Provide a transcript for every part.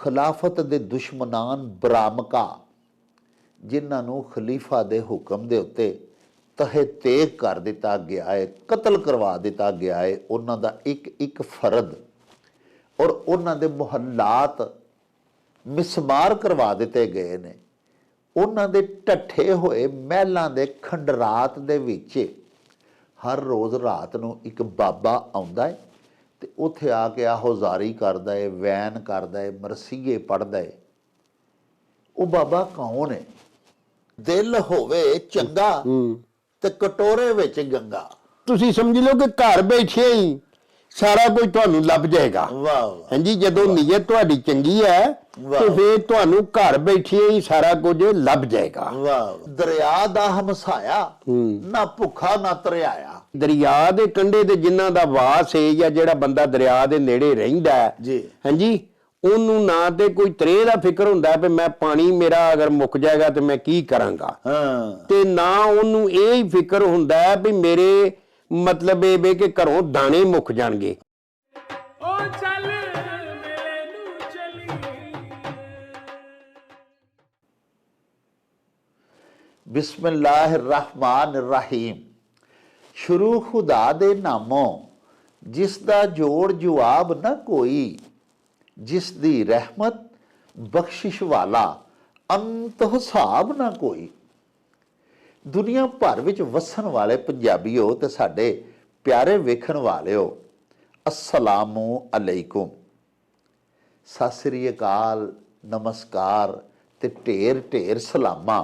ਖਿਲਾਫਤ ਦੇ ਦੁਸ਼ਮਨਾਨ ਬਰਾਮਕਾ, ਜਿਨ੍ਹਾਂ ਨੂੰ ਖਲੀਫਾ ਦੇ ਹੁਕਮ ਦੇ ਉੱਤੇ ਤਹਿ ਤੇਗ ਕਰ ਦਿੱਤਾ ਗਿਆ ਹੈ, ਕਤਲ ਕਰਵਾ ਦਿੱਤਾ ਗਿਆ ਹੈ, ਉਹਨਾਂ ਦਾ ਇੱਕ ਇੱਕ ਫਰਦ ਔਰ ਉਹਨਾਂ ਦੇ ਮੁਹੱਲਾਤ ਮਿਸਮਾਰ ਕਰਵਾ ਦਿੱਤੇ ਗਏ ਨੇ। ਉਹਨਾਂ ਦੇ ਢੱਠੇ ਹੋਏ ਮਹਿਲਾਂ ਦੇ ਖੰਡਰਾਤ ਦੇ ਵਿੱਚ ਹਰ ਰੋਜ਼ ਰਾਤ ਨੂੰ ਇੱਕ ਬਾਬਾ ਆਉਂਦਾ ਹੈ ਤੇ ਉੱਥੇ ਆ ਕੇ ਆਹੋਜ਼ਾਰੀ ਕਰਦਾ ਹੈ, ਵੈਨ ਕਰਦਾ ਹੈ, ਮਰਸੀਏ ਪੜ੍ਹਦਾ ਹੈ। ਉਹ ਬਾਬਾ ਕੌਣ ਹੈ? ਦਿਲ ਹੋਵੇ ਚੰਗਾ ਤੇ ਕਟੋਰੇ ਵਿੱਚ ਗੰਗਾ। ਤੁਸੀਂ ਸਮਝ ਲਓ ਕਿ ਘਰ ਬੈਠੇ ਹੀ ਸਾਰਾ ਕੁਝ ਤੁਹਾਨੂੰ ਲੱਭ ਜਾਏਗਾ। ਵਾਹ ਹਾਂਜੀ, ਜਦੋਂ ਨੀਅਤ ਤੁਹਾਡੀ ਚੰਗੀ ਹੈ ਤੇ ਫਿਰ ਤੁਹਾਨੂੰ ਘਰ ਬੈਠੇ ਹੀ ਸਾਰਾ ਕੁਝ ਲੱਭ ਜਾਏਗਾ। ਵਾਹ, ਦਰਿਆ ਦਾ ਹਮਸਾਇਆ, ਨਾ ਭੁੱਖਾ ਨਾ ਤਰਿਆਇਆ। ਦਰਿਆ ਦੇ ਕੰਢੇ ਤੇ ਜਿਨ੍ਹਾਂ ਦਾ ਵਾਸ ਹੈ ਜਾਂ ਜਿਹੜਾ ਬੰਦਾ ਦਰਿਆ ਦੇ ਨੇੜੇ ਰਹਿੰਦਾ ਹੈ ਜੀ, ਹਾਂਜੀ, ਉਹਨੂੰ ਨਾ ਤੇ ਕੋਈ ਤਰੇ ਦਾ ਫਿਕਰ ਹੁੰਦਾ ਵੀ ਮੈਂ ਪਾਣੀ ਮੇਰਾ ਅਗਰ ਮੁੱਕ ਜਾਏਗਾ ਤੇ ਮੈਂ ਕੀ ਕਰਾਂਗਾ, ਤੇ ਨਾ ਉਹਨੂੰ ਇਹ ਹੀ ਫਿਕਰ ਹੁੰਦਾ ਵੀ ਮੇਰੇ ਮਤਲਬ ਇਹ ਵੇ ਕਿ ਘਰੋਂ ਦਾਣੇ ਮੁੱਕ ਜਾਣਗੇ। ਬਿਸਮਿल्लाहिर्रहमानिर्रहीम। शुरू खुदा दे नामों जिस दा जोड़ जवाब न कोई, जिस दी रहमत बख्शिश वाला अंत हिसाब ना कोई। दुनिया भर विच वसन वाले पंजाबीओ ते साडे प्यारे वेखण वालिओ, अस्सलामु अलैकुम, सत श्री अकाल, नमस्कार ते ढेर ढेर सलामा।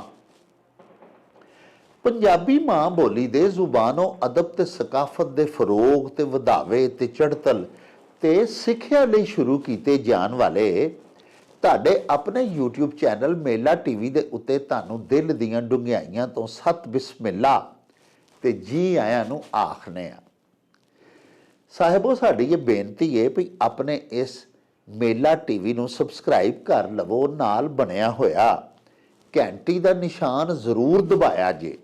पंजाबी मां बोली दे जुबानों अदब ते सकाफत दे फरोग ते वधावे ते चढ़तल ते सिੱਖਿਆ ਲਈ शुरू ਕੀਤੇ ਜਾਣ ਵਾਲੇ ਤੁਹਾਡੇ ਆਪਣੇ YouTube ਚੈਨਲ ਮੇਲਾ ਟੀਵੀ ਦੇ ਉੱਤੇ ਤੁਹਾਨੂੰ ਦਿਲ ਦੀਆਂ ਡੁੰਘਾਈਆਂ ਤੋਂ ਸਤ ਬਿਸਮਿਲ੍ਲਾ ਤੇ ਜੀ ਆਇਆਂ ਨੂੰ ਆਖਨੇ ਆ। ਸਾਹਿਬੋ, ਸਾਡੀ ਇਹ ਬੇਨਤੀ ਹੈ ਵੀ ਆਪਣੇ ਇਸ ਮੇਲਾ ਟੀਵੀ ਨੂੰ ਸਬਸਕ੍ਰਾਈਬ ਕਰ ਲਵੋ, ਨਾਲ ਬਣਿਆ ਹੋਇਆ ਘੰਟੀ ਦਾ ਨਿਸ਼ਾਨ ਜ਼ਰੂਰ ਦਬਾਇਆ ਜੇ।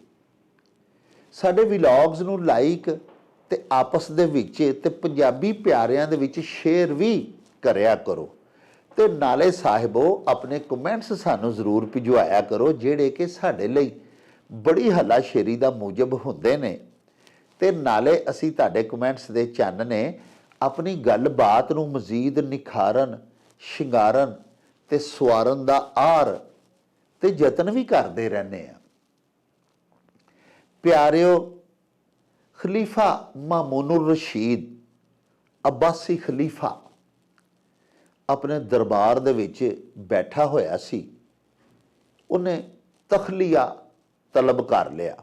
ਸਾਡੇ ਵਲੌਗਸ ਨੂੰ ਲਾਈਕ ਤੇ ਆਪਸ ਦੇ ਵਿੱਚ ਤੇ ਪੰਜਾਬੀ ਪਿਆਰਿਆਂ ਦੇ ਵਿੱਚ ਸ਼ੇਅਰ ਵੀ ਕਰਿਆ ਕਰੋ, ਤੇ ਨਾਲੇ ਸਾਹਿਬੋ ਆਪਣੇ ਕਮੈਂਟਸ ਸਾਨੂੰ ਜ਼ਰੂਰ ਭਿਜਵਾਇਆ ਕਰੋ, ਜਿਹੜੇ ਕਿ ਸਾਡੇ ਲਈ ਬੜੀ ਹੱਲਾਸ਼ੇਰੀ ਦਾ ਮੂਜਬ ਹੁੰਦੇ ਨੇ। ਤੇ ਨਾਲੇ ਅਸੀਂ ਤੁਹਾਡੇ ਕਮੈਂਟਸ ਦੇ ਚੰਨ ਨੇ ਆਪਣੀ ਗੱਲਬਾਤ ਨੂੰ ਮਜ਼ੀਦ ਨਿਖਾਰਨ, ਸ਼ਿੰਗਾਰਨ ਤੇ ਸਵਾਰਨ ਦਾ ਆਰ ਤੇ ਯਤਨ ਵੀ ਕਰਦੇ ਰਹਿੰਦੇ ਆ। ਪਿਆਰਿਓ, ਖਲੀਫਾ ਮਾਮੂਨੁਰ ਰਸ਼ੀਦ ਅब्बासी ਖਲੀਫਾ ਆਪਣੇ ਦਰਬਾਰ ਦੇ ਵਿੱਚ ਬੈਠਾ ਹੋਇਆ ਸੀ। ਉਹਨੇ ਤਖਲੀਆ ਤਲਬ ਕਰ ਲਿਆ।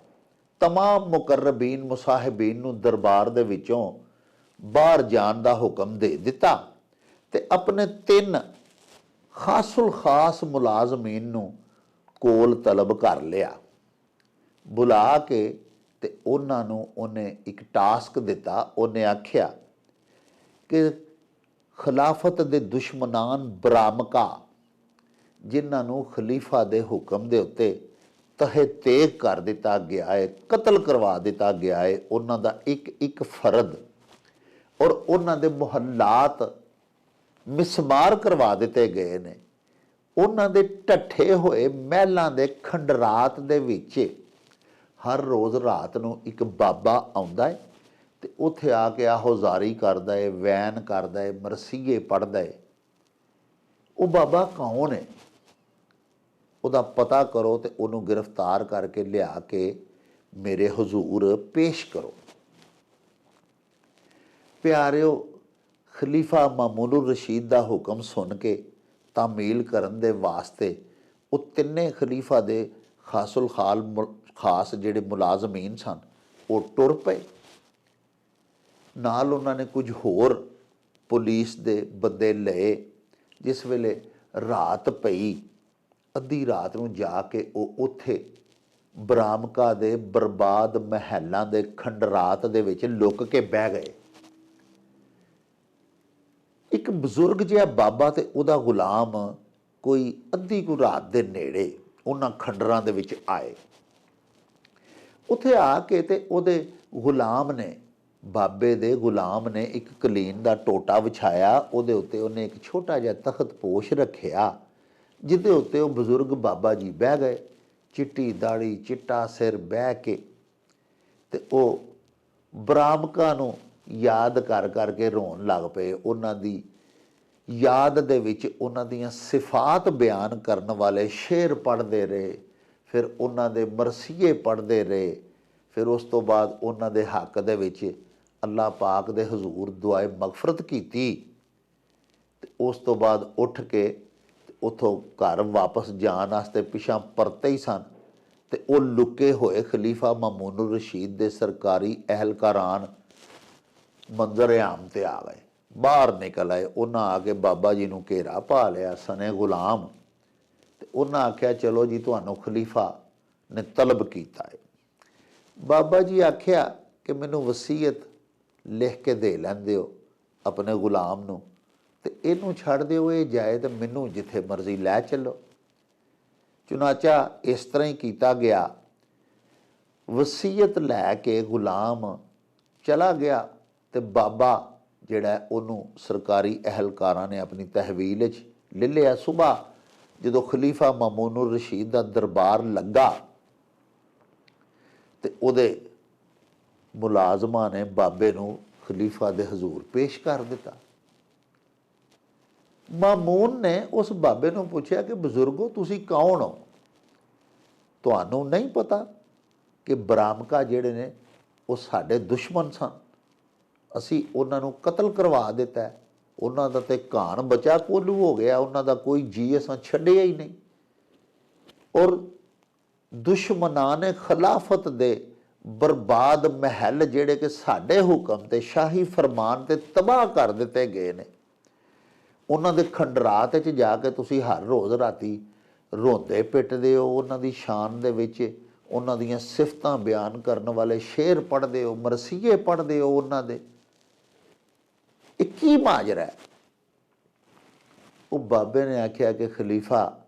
तमाम मुकर्रबीन मुसाहिबीन ਨੂੰ ਦਰਬਾਰ ਦੇ ਵਿੱਚੋਂ ਬਾਹਰ ਜਾਣ ਦਾ ਹੁਕਮ ਦੇ ਦਿੱਤਾ ਤੇ ਆਪਣੇ 3 ਖਾਸੁਲ ਖਾਸ ਮੁਲਾਜ਼ਮੀਨ ਨੂੰ ਕੋਲ ਤਲਬ ਕਰ ਲਿਆ। बुला के ते उन्होंने उन्हें एक टास्क दिता। उन्हें आख्या कि खिलाफत दे दुश्मनान बरामका, जिन्होंने खलीफा दे हुक्म दे उत्ते तहे तेग कर दिता गया है, कतल करवा दिता गया है, उन्हों दा एक एक फरद और उन्हों दे मुहल्लात मिसमार करवा दिते गए ने। उन्हों दे ढट्ठे होए महलों दे खंडरात दे विच हर रोज़ रात को एक बाबा आउंदा है ते उत्थे आके आहोजारी करदा है, वैन करदा है, मरसीए पढ़दा है। वो बाबा कौन है? उहदा पता करो ते उहनूं गिरफ्तार करके लिया के मेरे हजूर पेश करो। प्यारिओ, खलीफा मामूनुर रशीद दा हुक्म सुन के तामील करन दे वास्ते वो तिन्ने खलीफा दे खासुल खास जिहड़े मुलाजमीन सन वो टुर पे। नाल उन्होंने कुछ होर पुलिस दे बंदे लए। जिस वेले रात पई, अद्धी रात नूं जाके वो उत्थे बरामका दे बर्बाद महलों दे खंडरात दे विच लुक के बह गए। एक बजुर्ग जिहा बाबा ते उहदा गुलाम कोई अद्धी को रात दे नेड़े उन्हां खंडरां दे विच आए। उत्थे आके ते उहदे गुलाम ने ਬਾਬੇ ਦੇ ਗੁਲਾਮ ਨੇ ਇੱਕ ਕਲੀਨ ਦਾ ਟੋਟਾ ਵਿਛਾਇਆ, ਉਹਦੇ ਉੱਤੇ ਉਹਨੇ ਇੱਕ ਛੋਟਾ ਜਿਹਾ ਤਖਤ ਪੋਸ਼ ਰੱਖਿਆ, ਜਿਹਦੇ ਉੱਤੇ ਉਹ ਬਜ਼ੁਰਗ ਬਾਬਾ ਜੀ ਬਹਿ ਗਏ, ਚਿੱਟੀ ਦਾੜੀ ਚਿੱਟਾ ਸਿਰ, ਬਹਿ ਕੇ ਤੇ ਉਹ ਬਰਾਮਕਾਂ ਨੂੰ ਯਾਦ ਕਰ ਕਰਕੇ ਰੋਣ ਲੱਗ ਪਏ। ਉਹਨਾਂ ਦੀ ਯਾਦ ਦੇ ਵਿੱਚ ਉਹਨਾਂ ਦੀਆਂ ਸਿਫਾਤ ਬਿਆਨ ਕਰਨ ਵਾਲੇ ਸ਼ੇਰ ਪੜ੍ਹਦੇ ਰਹੇ, ਫਿਰ ਉਹਨਾਂ ਦੇ ਮਰਸੀਏ ਪੜ੍ਹਦੇ ਰਹੇ, ਫਿਰ ਉਸ ਤੋਂ ਬਾਅਦ ਉਹਨਾਂ ਦੇ ਹੱਕ ਦੇ ਵਿੱਚ ਅੱਲਾਹ ਪਾਕ ਦੇ ਹਜ਼ੂਰ ਦੁਆਏ ਮਗਫਰਤ ਕੀਤੀ ਤੇ ਉਸ ਤੋਂ ਬਾਅਦ ਉੱਠ ਕੇ ਉੱਥੋਂ ਘਰ ਵਾਪਸ ਜਾਣ ਵਾਸਤੇ ਪਿਛਾਂ ਪਰਤੇ ਹੀ ਸਨ ਤੇ ਉਹ ਲੁਕੇ ਹੋਏ ਖਲੀਫਾ ਮਾਮੂਨ ਰਸ਼ੀਦ ਦੇ ਸਰਕਾਰੀ ਅਹਿਲਕਾਰਾਨ ਮੰਜ਼ਰ ਆਮ ਤੇ ਆ ਗਏ, ਬਾਹਰ ਨਿਕਲ ਆਏ। ਉਹਨਾਂ ਆ ਕੇ ਬਾਬਾ ਜੀ ਨੂੰ ਘੇਰਾ ਪਾ ਲਿਆ ਸਨੇ ਗੁਲਾਮ, ਤੇ ਉਹਨਾਂ ਆਖਿਆ ਚਲੋ ਜੀ ਤੁਹਾਨੂੰ ਖਲੀਫਾ ਨੇ ਤਲਬ ਕੀਤਾ ਹੈ। ਬਾਬਾ ਜੀ ਆਖਿਆ ਕਿ ਮੈਨੂੰ ਵਸੀਅਤ ਲਿਖ ਕੇ ਦੇ ਲੈਂਦੇ ਹੋ ਆਪਣੇ ਗੁਲਾਮ ਨੂੰ, ਤੇ ਇਹਨੂੰ ਛੱਡ ਦਿਓ, ਇਹ ਜਾਏ ਤੇ ਮੈਨੂੰ ਜਿੱਥੇ ਮਰਜ਼ੀ ਲੈ ਚੱਲੋ। ਚੁਨਾਚਾ ਇਸ ਤਰ੍ਹਾਂ ਹੀ ਕੀਤਾ ਗਿਆ। ਵਸੀਅਤ ਲੈ ਕੇ ਗੁਲਾਮ ਚਲਾ ਗਿਆ ਤੇ ਬਾਬਾ ਜਿਹੜਾ ਉਹਨੂੰ ਸਰਕਾਰੀ ਅਹਿਲਕਾਰਾਂ ਨੇ ਆਪਣੀ ਤਹਿਵੀਲ 'ਚ ਲੈ ਲਿਆ। ਸੁਬਾਹ ਜਦੋਂ ਖਲੀਫਾ ਮਾਮੂਨ ਰਸ਼ੀਦ ਦਾ ਦਰਬਾਰ ਲੱਗਾ ਤੇ ਉਹਦੇ ਮੁਲਾਜ਼ਮਾਂ ਨੇ ਬਾਬੇ ਨੂੰ ਖਲੀਫਾ ਦੇ ਹਜ਼ੂਰ ਪੇਸ਼ ਕਰ ਦਿੱਤਾ। ਮਾਮੂਨ ਨੇ ਉਸ ਬਾਬੇ ਨੂੰ ਪੁੱਛਿਆ ਕਿ ਬਜ਼ੁਰਗੋ ਤੁਸੀਂ ਕੌਣ ਹੋ? ਤੁਹਾਨੂੰ ਨਹੀਂ ਪਤਾ ਕਿ ਬਰਾਮਕਾ ਜਿਹੜੇ ਨੇ ਉਹ ਸਾਡੇ ਦੁਸ਼ਮਣ ਸਨ, ਅਸੀਂ ਉਹਨਾਂ ਨੂੰ ਕਤਲ ਕਰਵਾ ਦਿੱਤਾ, ਉਹਨਾਂ ਦਾ ਤੇ ਘਾਣ ਬਚਾ ਕੋਲੂ ਹੋ ਗਿਆ, ਉਹਨਾਂ ਦਾ ਕੋਈ ਜੀ ਅਸਾਂ ਛੱਡਿਆ ਹੀ ਨਹੀਂ, ਔਰ ਦੁਸ਼ਮਨਾਂ ਨੇ ਖਿਲਾਫਤ ਦੇ ਬਰਬਾਦ ਮਹਿਲ ਜਿਹੜੇ ਕਿ ਸਾਡੇ ਹੁਕਮ ਤੇ ਸ਼ਾਹੀ ਫਰਮਾਨ ਤੇ ਤਬਾਹ ਕਰ ਦਿੱਤੇ ਗਏ ਨੇ, ਉਹਨਾਂ ਦੇ ਖੰਡਰਾਤ 'ਚ ਜਾ ਕੇ ਤੁਸੀਂ ਹਰ ਰੋਜ਼ ਰਾਤੀ ਰੋਂਦੇ ਪਿੱਟਦੇ ਹੋ, ਉਹਨਾਂ ਦੀ ਸ਼ਾਨ ਦੇ ਵਿੱਚ ਉਹਨਾਂ ਦੀਆਂ ਸਿਫਤਾਂ ਬਿਆਨ ਕਰਨ ਵਾਲੇ ਸ਼ੇਰ ਪੜ੍ਹਦੇ ਹੋ, ਮਰਸੀਏ ਪੜ੍ਹਦੇ ਹੋ ਉਹਨਾਂ ਦੇ, ਇਹ ਕੀ ਮਾਜਰਾ ਹੈ? ਉਹ ਬਾਬੇ ਨੇ ਆਖਿਆ ਕਿ ਖਲੀਫਾ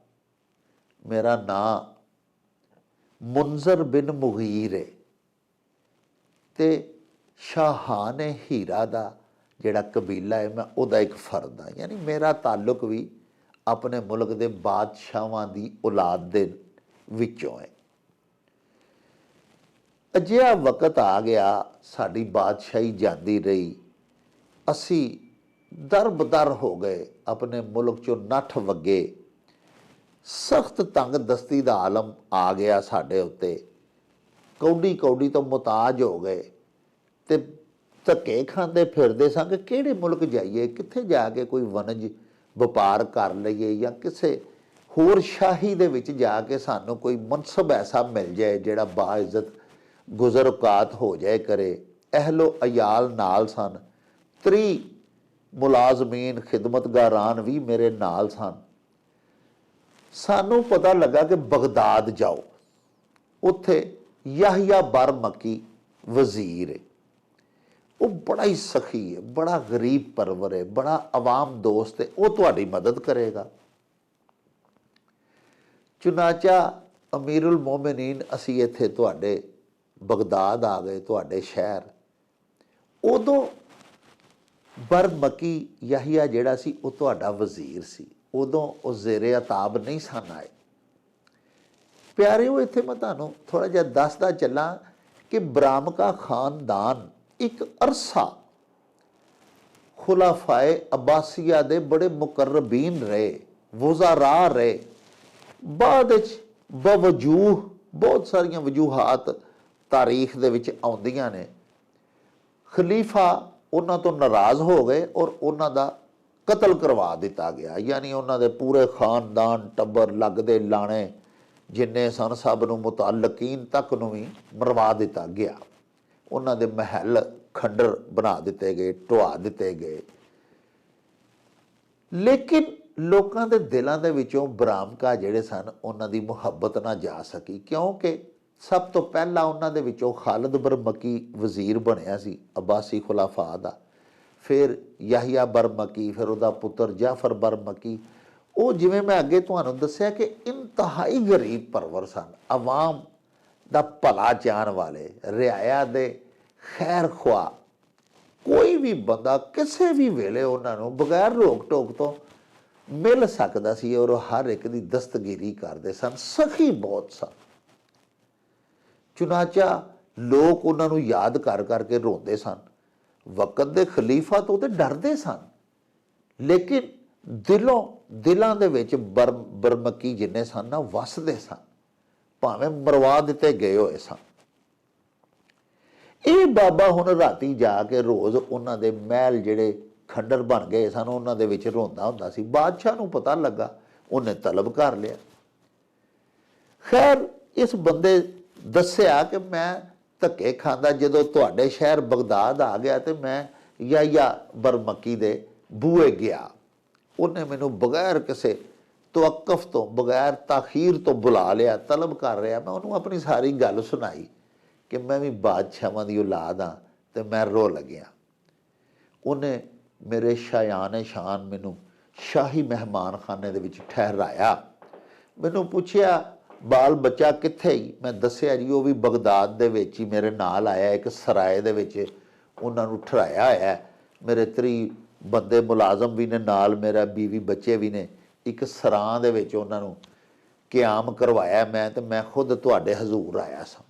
ਮੇਰਾ ਨਾਂ ਮੁਨਜ਼ਰ ਬਿਨ ਮੁਗੀਰ ਹੈ ਤੇ ਸ਼ਾਹਾਨ ਹੀਰਾ ਦਾ ਜਿਹੜਾ ਕਬੀਲਾ ਹੈ ਮੈਂ ਉਹਦਾ ਇੱਕ ਫਰਦ ਹਾਂ, ਯਾਨੀ ਮੇਰਾ ਤਾਲੁਕ ਵੀ ਆਪਣੇ ਮੁਲਕ ਦੇ ਬਾਦਸ਼ਾਹਾਂ ਦੀ ਔਲਾਦ ਦੇ ਵਿੱਚੋਂ ਹੈ। ਅਜਿਹਾ ਵਕਤ ਆ ਗਿਆ, ਸਾਡੀ ਬਾਦਸ਼ਾਹੀ ਜਾਂਦੀ ਰਹੀ, ਅਸੀਂ ਦਰਬਦਰ ਹੋ ਗਏ, ਆਪਣੇ ਮੁਲਕ ਚੋਂ ਨੱਠ ਵੱਗੇ, ਸਖਤ ਤੰਗ ਦਸਤੀ ਦਾ ਆਲਮ ਆ ਗਿਆ ਸਾਡੇ ਉੱਤੇ, ਕੌਡੀ ਕੌਡੀ ਤੋਂ ਮੁਤਾਜ ਹੋ ਗਏ ਤੇ ਧੱਕੇ ਖਾਂਦੇ ਫਿਰਦੇ ਸਾਂ ਕਿ ਕਿਹੜੇ ਮੁਲਕ ਜਾਈਏ, ਕਿੱਥੇ ਜਾ ਕੇ ਕੋਈ ਵਣਜ ਵਪਾਰ ਕਰ ਲਈਏ ਜਾਂ ਕਿਸੇ ਹੋਰ ਸ਼ਾਹੀ ਦੇ ਵਿੱਚ ਜਾ ਕੇ ਸਾਨੂੰ ਕੋਈ ਮਨਸਬ ਐਸਾ ਮਿਲ ਜਾਏ ਜਿਹੜਾ ਬਾਇਜ਼ਤ ਗੁਜ਼ਰ ਔਕਾਤ ਹੋ ਜਾਏ ਕਰੇ। ਅਹਿਲੋ ਅਯਾਲ ਨਾਲ ਸਨ, 30 ਮੁਲਾਜ਼ਮੀਨ ਖਿਦਮਤਗਾਰਾਨ ਵੀ ਮੇਰੇ ਨਾਲ ਸਨ। ਸਾਨੂੰ ਪਤਾ ਲੱਗਾ ਕਿ ਬਗਦਾਦ ਜਾਓ, ਉੱਥੇ ਯਾਹਿਆ ਬਰ ਮੱਕੀ ਵਜ਼ੀਰ ਹੈ, ਉਹ ਬੜਾ ਹੀ ਸਖੀ ਹੈ, ਬੜਾ ਗਰੀਬ ਪਰਵਰ ਹੈ, ਬੜਾ ਆਵਾਮ ਦੋਸਤ ਹੈ, ਉਹ ਤੁਹਾਡੀ ਮਦਦ ਕਰੇਗਾ। ਚੁਨਾਚਾ ਅਮੀਰੁਲ ਮੋਮਿਨੀਨ ਅਸੀਂ ਇੱਥੇ ਤੁਹਾਡੇ ਬਗਦਾਦ ਆ ਗਏ, ਤੁਹਾਡੇ ਸ਼ਹਿਰ। ਉਦੋਂ ਬਰਮਕੀ ਯਾਹਿਆ ਜਿਹੜਾ ਸੀ ਉਹ ਤੁਹਾਡਾ ਵਜ਼ੀਰ ਸੀ, ਉਦੋਂ ਉਹ ਜ਼ੇਰੇ ਅਤਾਬ ਨਹੀਂ ਸਨ ਆਏ। ਪਿਆਰਿਓ, ਇੱਥੇ ਮੈਂ ਤੁਹਾਨੂੰ ਥੋੜ੍ਹਾ ਜਿਹਾ ਦੱਸਦਾ ਚੱਲਾਂ ਕਿ ਬਰਾਮਕਾ ਖਾਨਦਾਨ ਇੱਕ ਅਰਸਾ ਖੁਲਾਫਾਏ ਅਬਾਸੀਆ ਦੇ ਬੜੇ ਮੁਕਰਬੀਨ ਰਹੇ, ਵਜ਼ਾਰਾ ਰਹੇ। ਬਾਅਦ ਵਿੱਚ ਬਵਜੂਹ ਬਹੁਤ ਸਾਰੀਆਂ ਵਜੂਹਾਤ ਤਾਰੀਖ ਦੇ ਵਿੱਚ ਆਉਂਦੀਆਂ ਨੇ, ਖਲੀਫਾ ਉਹਨਾਂ ਤੋਂ ਨਾਰਾਜ਼ ਹੋ ਗਏ ਔਰ ਉਹਨਾਂ ਦਾ ਕਤਲ ਕਰਵਾ ਦਿੱਤਾ ਗਿਆ, ਯਾਨੀ ਉਹਨਾਂ ਦੇ ਪੂਰੇ ਖਾਨਦਾਨ ਟੱਬਰ ਲੱਗਦੇ ਲਾਣੇ ਜਿੰਨੇ ਸਨ ਸਭ ਨੂੰ ਮੁਤਅਲਕੀਨ ਤੱਕ ਨੂੰ ਵੀ ਮਰਵਾ ਦਿੱਤਾ ਗਿਆ। ਉਹਨਾਂ ਦੇ ਮਹਿਲ ਖੰਡਰ ਬਣਾ ਦਿੱਤੇ ਗਏ, ਢਵਾ ਦਿੱਤੇ ਗਏ। ਲੇਕਿਨ ਲੋਕਾਂ ਦੇ ਦਿਲਾਂ ਦੇ ਵਿੱਚੋਂ ਬਰਾਮਕਾ ਜਿਹੜੇ ਸਨ ਉਹਨਾਂ ਦੀ ਮੁਹੱਬਤ ਨਾ ਜਾ ਸਕੀ, ਕਿਉਂਕਿ ਸਭ ਤੋਂ ਪਹਿਲਾਂ ਉਹਨਾਂ ਦੇ ਵਿੱਚੋਂ ਖਾਲਿਦ ਬਰਮਕੀ ਵਜ਼ੀਰ ਬਣਿਆ ਸੀ ਅਬਾਸੀ ਖੁਲਾਫਾ ਦਾ, ਫਿਰ ਯਾਹਿਆ ਬਰਮਕੀ, ਫਿਰ ਉਹਦਾ ਪੁੱਤਰ ਜਾਫਰ ਬਰਮਕੀ। ਉਹ ਜਿਵੇਂ ਮੈਂ ਅੱਗੇ ਤੁਹਾਨੂੰ ਦੱਸਿਆ ਕਿ ਇੰਤਹਾਈ ਗਰੀਬ ਪਰਵਰ ਸਨ, ਆਵਾਮ ਦਾ ਭਲਾ ਚਾਹਣ ਵਾਲੇ, ਰਿਆਇਆ ਦੇ ਖੈਰ ਖੁਆਹ, ਕੋਈ ਵੀ ਬੰਦਾ ਕਿਸੇ ਵੀ ਵੇਲੇ ਉਹਨਾਂ ਨੂੰ ਬਗੈਰ ਰੋਕ ਟੋਕ ਤੋਂ ਮਿਲ ਸਕਦਾ ਸੀ ਔਰ ਹਰ ਇੱਕ ਦੀ ਦਸਤਗੀਰੀ ਕਰਦੇ ਸਨ। ਸਖੀ ਬਹੁਤ ਸਨ। ਚੁਨਾਚਾ ਲੋਕ ਉਹਨਾਂ ਨੂੰ ਯਾਦ ਕਰ ਕਰਕੇ ਰੋਂਦੇ ਸਨ। ਵਕਤ ਦੇ ਖਲੀਫਾ ਤੋਂ ਤੇ ਡਰਦੇ ਸਨ, ਲੇਕਿਨ ਦਿਲਾਂ ਦੇ ਵਿੱਚ ਬਰਮਕੀ ਜਿੰਨੇ ਸਨ ਨਾ ਵਸਦੇ ਸਨ, ਭਾਵੇਂ ਮਰਵਾ ਦਿੱਤੇ ਗਏ ਹੋਏ ਸਨ। ਇਹ ਬਾਬਾ ਹੁਣ ਰਾਤੀ ਜਾ ਕੇ ਰੋਜ਼ ਉਹਨਾਂ ਦੇ ਮਹਿਲ ਜਿਹੜੇ ਖੰਡਰ ਬਣ ਗਏ ਸਨ ਉਹਨਾਂ ਦੇ ਵਿੱਚ ਰੋਂਦਾ ਹੁੰਦਾ ਸੀ। ਬਾਦਸ਼ਾਹ ਨੂੰ ਪਤਾ ਲੱਗਾ, ਉਹਨੇ ਤਲਬ ਕਰ ਲਿਆ। ਖੈਰ ਇਸ ਬੰਦੇ ਦੱਸਿਆ ਕਿ ਮੈਂ ਧੱਕੇ ਖਾਂਦਾ ਜਦੋਂ ਤੁਹਾਡੇ ਸ਼ਹਿਰ ਬਗਦਾਦ ਆ ਗਿਆ ਤੇ ਮੈਂ ਯਾਇਆ ਬਰਮਕੀ ਦੇ ਬੂਹੇ ਗਿਆ। ਉਹਨੇ ਮੈਨੂੰ ਬਗੈਰ ਕਿਸੇ ਤਵੱਕਫ ਤੋਂ, ਬਗੈਰ ਤਾਖੀਰ ਤੋਂ ਬੁਲਾ ਲਿਆ, ਤਲਬ ਕਰ ਰਿਹਾ। ਮੈਂ ਉਹਨੂੰ ਆਪਣੀ ਸਾਰੀ ਗੱਲ ਸੁਣਾਈ ਕਿ ਮੈਂ ਵੀ ਬਾਦਸ਼ਾਹਾਂ ਦੀ ਔਲਾਦ ਹਾਂ ਤੇ ਮੈਂ ਰੋ ਲੱਗਿਆ। ਉਹਨੇ ਮੇਰੇ ਸ਼ਾਇਆਨ ਸ਼ਾਨ ਮੈਨੂੰ ਸ਼ਾਹੀ ਮਹਿਮਾਨ ਖਾਨੇ ਦੇ ਵਿੱਚ ਠਹਿਰਾਇਆ। ਮੈਨੂੰ ਪੁੱਛਿਆ ਬਾਲ ਬੱਚਾ ਕਿੱਥੇ ਹੀ? ਮੈਂ ਦੱਸਿਆ ਜੀ ਉਹ ਵੀ ਬਗਦਾਦ ਦੇ ਵਿੱਚ ਹੀ ਮੇਰੇ ਨਾਲ ਆਇਆ, ਇੱਕ ਸਰਾਏ ਦੇ ਵਿੱਚ ਉਹਨਾਂ ਨੂੰ ਠਹਿਰਾਇਆ ਹੋਇਆ। ਮੇਰੇ 3 ਬੰਦੇ ਮੁਲਾਜ਼ਮ ਵੀ ਨੇ ਨਾਲ, ਮੇਰਾ ਬੀਵੀ ਬੱਚੇ ਵੀ ਨੇ। ਇੱਕ ਸਰਾਂ ਦੇ ਵਿੱਚ ਉਹਨਾਂ ਨੂੰ ਕਿਆਮ ਕਰਵਾਇਆ ਮੈਂ, ਤੇ ਮੈਂ ਖੁਦ ਤੁਹਾਡੇ ਹਜ਼ੂਰ ਆਇਆ ਸਾਂ।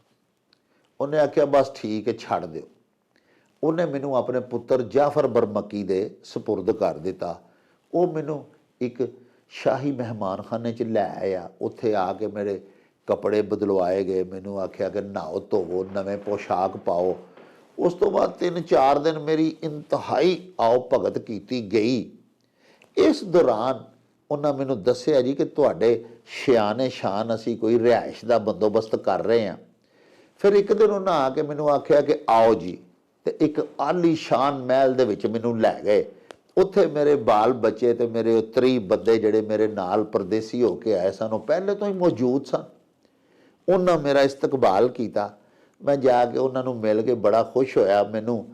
ਉਹਨੇ ਆਖਿਆ ਬਸ ਠੀਕ ਹੈ, ਛੱਡ ਦਿਓ। ਉਹਨੇ ਮੈਨੂੰ ਆਪਣੇ ਪੁੱਤਰ ਜਾਫਰ ਬਰਮਕੀ ਦੇ ਸਪੁਰਦ ਕਰ ਦਿੱਤਾ। ਉਹ ਮੈਨੂੰ ਇੱਕ ਸ਼ਾਹੀ ਮਹਿਮਾਨਖਾਨੇ 'ਚ ਲੈ ਆਇਆ। ਉੱਥੇ ਆ ਕੇ ਮੇਰੇ ਕੱਪੜੇ ਬਦਲਵਾਏ ਗਏ। ਮੈਨੂੰ ਆਖਿਆ ਕਿ ਨਹਾਓ ਧੋਵੋ, ਨਵੇਂ ਪੋਸ਼ਾਕ ਪਾਓ। ਉਸ ਤੋਂ ਬਾਅਦ 3-4 ਦਿਨ ਮੇਰੀ ਇੰਤਹਾਈ ਆਓ ਭਗਤ ਕੀਤੀ ਗਈ। ਇਸ ਦੌਰਾਨ ਉਹਨਾਂ ਮੈਨੂੰ ਦੱਸਿਆ ਜੀ ਕਿ ਤੁਹਾਡੇ ਸ਼ਿਆਨੇ ਸ਼ਾਨ ਅਸੀਂ ਕੋਈ ਰਿਹਾਇਸ਼ ਦਾ ਬੰਦੋਬਸਤ ਕਰ ਰਹੇ ਹਾਂ। ਫਿਰ ਇੱਕ ਦਿਨ ਉਹਨਾਂ ਆ ਕੇ ਮੈਨੂੰ ਆਖਿਆ ਕਿ ਆਓ ਜੀ, ਤੇ ਇੱਕ ਆਲੀ ਸ਼ਾਨ ਮਹਿਲ ਦੇ ਵਿੱਚ ਮੈਨੂੰ ਲੈ ਗਏ। ਉੱਥੇ ਮੇਰੇ ਬਾਲ ਬੱਚੇ ਤੇ ਮੇਰੇ ਉਤਰੀ ਬੰਦੇ ਜਿਹੜੇ ਮੇਰੇ ਨਾਲ ਪਰਦੇਸੀ ਹੋ ਕੇ ਆਏ ਸਨ, ਉਹ ਪਹਿਲੇ ਤੋਂ ਹੀ ਮੌਜੂਦ ਸਨ। ਉਹਨਾਂ ਮੇਰਾ ਇਸਤਕਬਾਲ ਕੀਤਾ। ਮੈਂ ਜਾ ਕੇ ਉਹਨਾਂ ਨੂੰ ਮਿਲ ਕੇ ਬੜਾ ਖੁਸ਼ ਹੋਇਆ। ਮੈਨੂੰ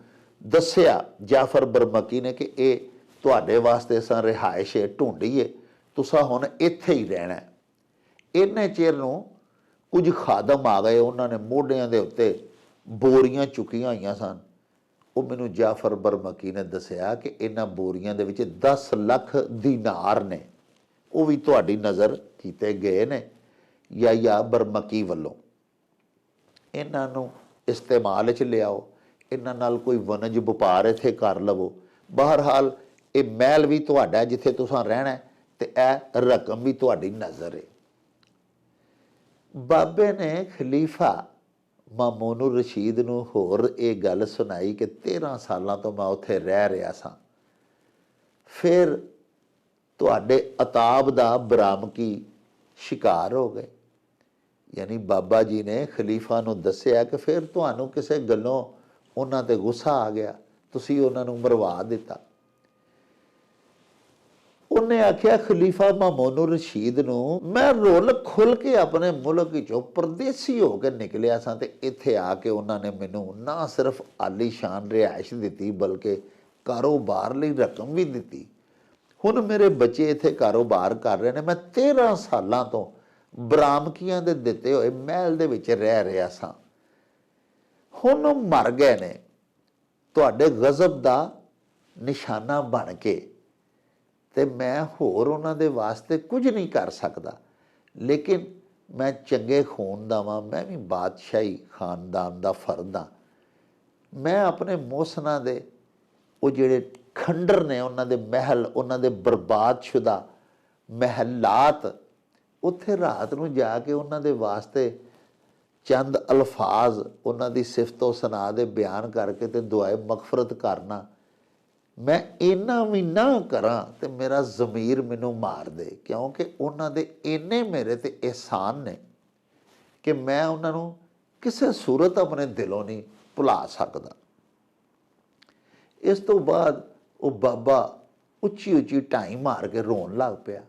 ਦੱਸਿਆ ਜਾਫਰ ਬਰਮਕੀ ਨੇ ਕਿ ਇਹ ਤੁਹਾਡੇ ਵਾਸਤੇ ਅਸਾਂ ਰਿਹਾਇਸ਼ ਢੂੰਢੀਏ, ਤੁਸੀਂ ਹੁਣ ਇੱਥੇ ਹੀ ਰਹਿਣਾ। ਇੰਨੇ ਚਿਰ ਨੂੰ ਕੁਝ ਖਾਦਮ ਆ ਗਏ। ਉਹਨਾਂ ਨੇ ਮੋਢਿਆਂ ਦੇ ਉੱਤੇ ਬੋਰੀਆਂ ਚੁੱਕੀਆਂ ਹੋਈਆਂ ਸਨ। ਉਹ ਮੈਨੂੰ ਜਾਫਰ ਬਰਮਕੀ ਨੇ ਦੱਸਿਆ ਕਿ ਇਹਨਾਂ ਬੋਰੀਆਂ ਦੇ ਵਿੱਚ 10 ਲੱਖ ਦੀਨਾਰ ਨੇ, ਉਹ ਵੀ ਤੁਹਾਡੀ ਨਜ਼ਰ ਕੀਤੇ ਗਏ ਨੇ ਯਾਇਆ ਬਰਮਕੀ ਵੱਲੋਂ। ਇਹਨਾਂ ਨੂੰ ਇਸਤੇਮਾਲ 'ਚ ਲਿਆਓ, ਇਹਨਾਂ ਨਾਲ ਕੋਈ ਵਣਜ ਵਪਾਰ ਇੱਥੇ ਕਰ ਲਵੋ। ਬਹਰਹਾਲ ਇਹ ਮਹਿਲ ਵੀ ਤੁਹਾਡਾ ਜਿੱਥੇ ਤੁਸੀਂ ਰਹਿਣਾ, ਤੇ ਇਹ ਰਕਮ ਵੀ ਤੁਹਾਡੀ ਨਜ਼ਰ ਹੈ। ਬਾਬੇ ਨੇ ਖਲੀਫਾ ਮਾਮੂਨ ਰਸ਼ੀਦ ਨੂੰ ਹੋਰ ਇਹ ਗੱਲ ਸੁਣਾਈ ਕਿ 13 ਸਾਲਾਂ ਤੋਂ ਮੈਂ ਉੱਥੇ ਰਹਿ ਰਿਹਾ ਸਾਂ। ਫਿਰ ਤੁਹਾਡੇ ਅਤਾਬ ਦਾ ਬਰਾਮਕੀ ਸ਼ਿਕਾਰ ਹੋ ਗਏ। ਯਾਨੀ ਬਾਬਾ ਜੀ ਨੇ ਖਲੀਫਾ ਨੂੰ ਦੱਸਿਆ ਕਿ ਫਿਰ ਤੁਹਾਨੂੰ ਕਿਸੇ ਗੱਲੋਂ ਉਹਨਾਂ 'ਤੇ ਗੁੱਸਾ ਆ ਗਿਆ, ਤੁਸੀਂ ਉਹਨਾਂ ਨੂੰ ਮਰਵਾ ਦਿੱਤਾ। ਉਹਨੇ ਆਖਿਆ ਖਲੀਫਾ ਮਾਮੂਨ ਰਸ਼ੀਦ ਨੂੰ ਮੈਂ ਰੁੱਲ ਖੁੱਲ ਕੇ ਆਪਣੇ ਮੁਲਕ ਵਿੱਚੋਂ ਪਰਦੇਸੀ ਹੋ ਕੇ ਨਿਕਲਿਆ ਸਾਂ, ਤੇ ਇੱਥੇ ਆ ਕੇ ਉਹਨਾਂ ਨੇ ਮੈਨੂੰ ਨਾ ਸਿਰਫ ਆਲੀਸ਼ਾਨ ਰਿਹਾਇਸ਼ ਦਿੱਤੀ ਬਲਕਿ ਕਾਰੋਬਾਰ ਲਈ ਰਕਮ ਵੀ ਦਿੱਤੀ। ਹੁਣ ਮੇਰੇ ਬੱਚੇ ਇੱਥੇ ਕਾਰੋਬਾਰ ਕਰ ਰਹੇ ਨੇ। ਮੈਂ 13 ਸਾਲਾਂ ਤੋਂ ਬਰਾਮਕੀਆਂ ਦੇ ਦਿੱਤੇ ਹੋਏ ਮਹਿਲ ਦੇ ਵਿੱਚ ਰਹਿ ਰਿਹਾ ਸਾਂ। ਹੁਣ ਉਹ ਮਰ ਗਏ ਨੇ ਤੁਹਾਡੇ ਗਜ਼ਬ ਦਾ ਨਿਸ਼ਾਨਾ ਬਣ ਕੇ, ਤੇ ਮੈਂ ਹੋਰ ਉਹਨਾਂ ਦੇ ਵਾਸਤੇ ਕੁਝ ਨਹੀਂ ਕਰ ਸਕਦਾ। ਲੇਕਿਨ ਮੈਂ ਚੰਗੇ ਖੂਨ ਦਾ ਵਾਂ, ਮੈਂ ਵੀ ਬਾਦਸ਼ਾਹੀ ਖਾਨਦਾਨ ਦਾ ਫਰਦ ਹਾਂ। ਮੈਂ ਆਪਣੇ ਮੋਹਸਨਾਂ ਦੇ ਉਹ ਜਿਹੜੇ ਖੰਡਰ ਨੇ, ਉਹਨਾਂ ਦੇ ਮਹਿਲ, ਉਹਨਾਂ ਦੇ ਬਰਬਾਦਸ਼ੁਦਾ ਮਹਿਲਾਤ, ਉੱਥੇ ਰਾਤ ਨੂੰ ਜਾ ਕੇ ਉਹਨਾਂ ਦੇ ਵਾਸਤੇ ਚੰਦ ਅਲਫਾਜ਼ ਉਹਨਾਂ ਦੀ ਸਿਫਤੋ ਸਨਾ ਦੇ ਬਿਆਨ ਕਰਕੇ ਤੇ ਦੁਆਏ ਮਗਫਰਤ ਕਰਨਾ, ਮੈਂ ਇੰਨਾ ਵੀ ਨਾ ਕਰਾਂ ਤੇ ਮੇਰਾ ਜ਼ਮੀਰ ਮੈਨੂੰ ਮਾਰ ਦੇ, ਕਿਉਂਕਿ ਉਹਨਾਂ ਦੇ ਇੰਨੇ ਮੇਰੇ ਤੇ ਅਹਿਸਾਨ ਨੇ ਕਿ ਮੈਂ ਉਹਨਾਂ ਨੂੰ ਕਿਸੇ ਸੂਰਤ ਆਪਣੇ ਦਿਲੋਂ ਨਹੀਂ ਭੁਲਾ ਸਕਦਾ। ਇਸ ਤੋਂ ਬਾਅਦ ਉਹ ਬਾਬਾ ਉੱਚੀ ਉੱਚੀ ਢਾਈ ਮਾਰ ਕੇ ਰੋਣ ਲੱਗ ਪਿਆ।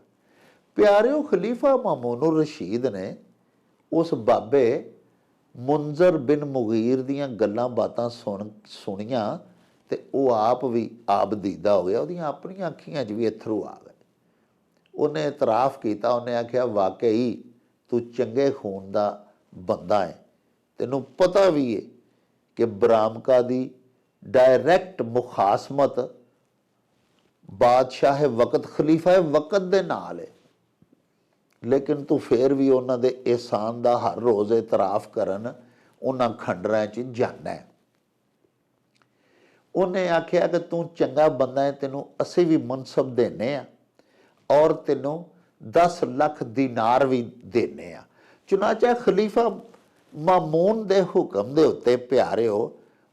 ਪਿਆਰਿਓ, ਖਲੀਫਾ ਮਾਮੂਨ ਰਸ਼ੀਦ ਨੇ ਉਸ ਬਾਬੇ ਮੁੰਜ਼ਰ ਬਿਨ ਮੁਗੀਰ ਦੀਆਂ ਗੱਲਾਂ ਬਾਤਾਂ ਸੁਣੀਆਂ ਤੇ ਉਹ ਆਪ ਵੀ ਆਬਦੀਦਾ ਹੋ ਗਿਆ। ਉਹਦੀਆਂ ਆਪਣੀਆਂ ਅੱਖੀਆਂ 'ਚ ਵੀ ਅਥਰੂ ਆ ਗਏ। ਉਹਨੇ ਇਤਰਾਫ ਕੀਤਾ, ਉਹਨੇ ਆਖਿਆ ਵਾਕਈ ਤੂੰ ਚੰਗੇ ਖੂਨ ਦਾ ਬੰਦਾ ਹੈ, ਤੈਨੂੰ ਪਤਾ ਵੀ ਹੈ ਕਿ ਬਰਾਮਕਾ ਦੀ ਡਾਇਰੈਕਟ ਮੁਖਾਸਮਤ ਬਾਦਸ਼ਾਹ ਵਕਤ ਖਲੀਫਾ ਵਕਤ ਦੇ ਨਾਲ ਹੈ, ਲੇਕਿਨ ਤੂੰ ਫੇਰ ਵੀ ਉਹਨਾਂ ਦੇ ਇਹਸਾਨ ਦਾ ਹਰ ਰੋਜ਼ ਇਤਰਾਫ ਕਰਨ ਉਹਨਾਂ ਖੰਡਰਾਂ 'ਚ ਜਾਂਦਾ ਹੈ। ਉਹਨੇ ਆਖਿਆ ਕਿ ਤੂੰ ਚੰਗਾ ਬੰਦਾ ਹੈ, ਤੈਨੂੰ ਅਸੀਂ ਵੀ ਮਨਸਬ ਦੇਨੇ ਆ ਔਰ ਤੈਨੂੰ 10 ਲੱਖ ਦੀਨਾਰ ਵੀ ਦੇਨੇ ਆ। ਚੁਨਾਚਾ ਖਲੀਫਾ ਮਾਮੂਨ ਦੇ ਹੁਕਮ ਦੇ ਉੱਤੇ ਪਿਆਰਿਓ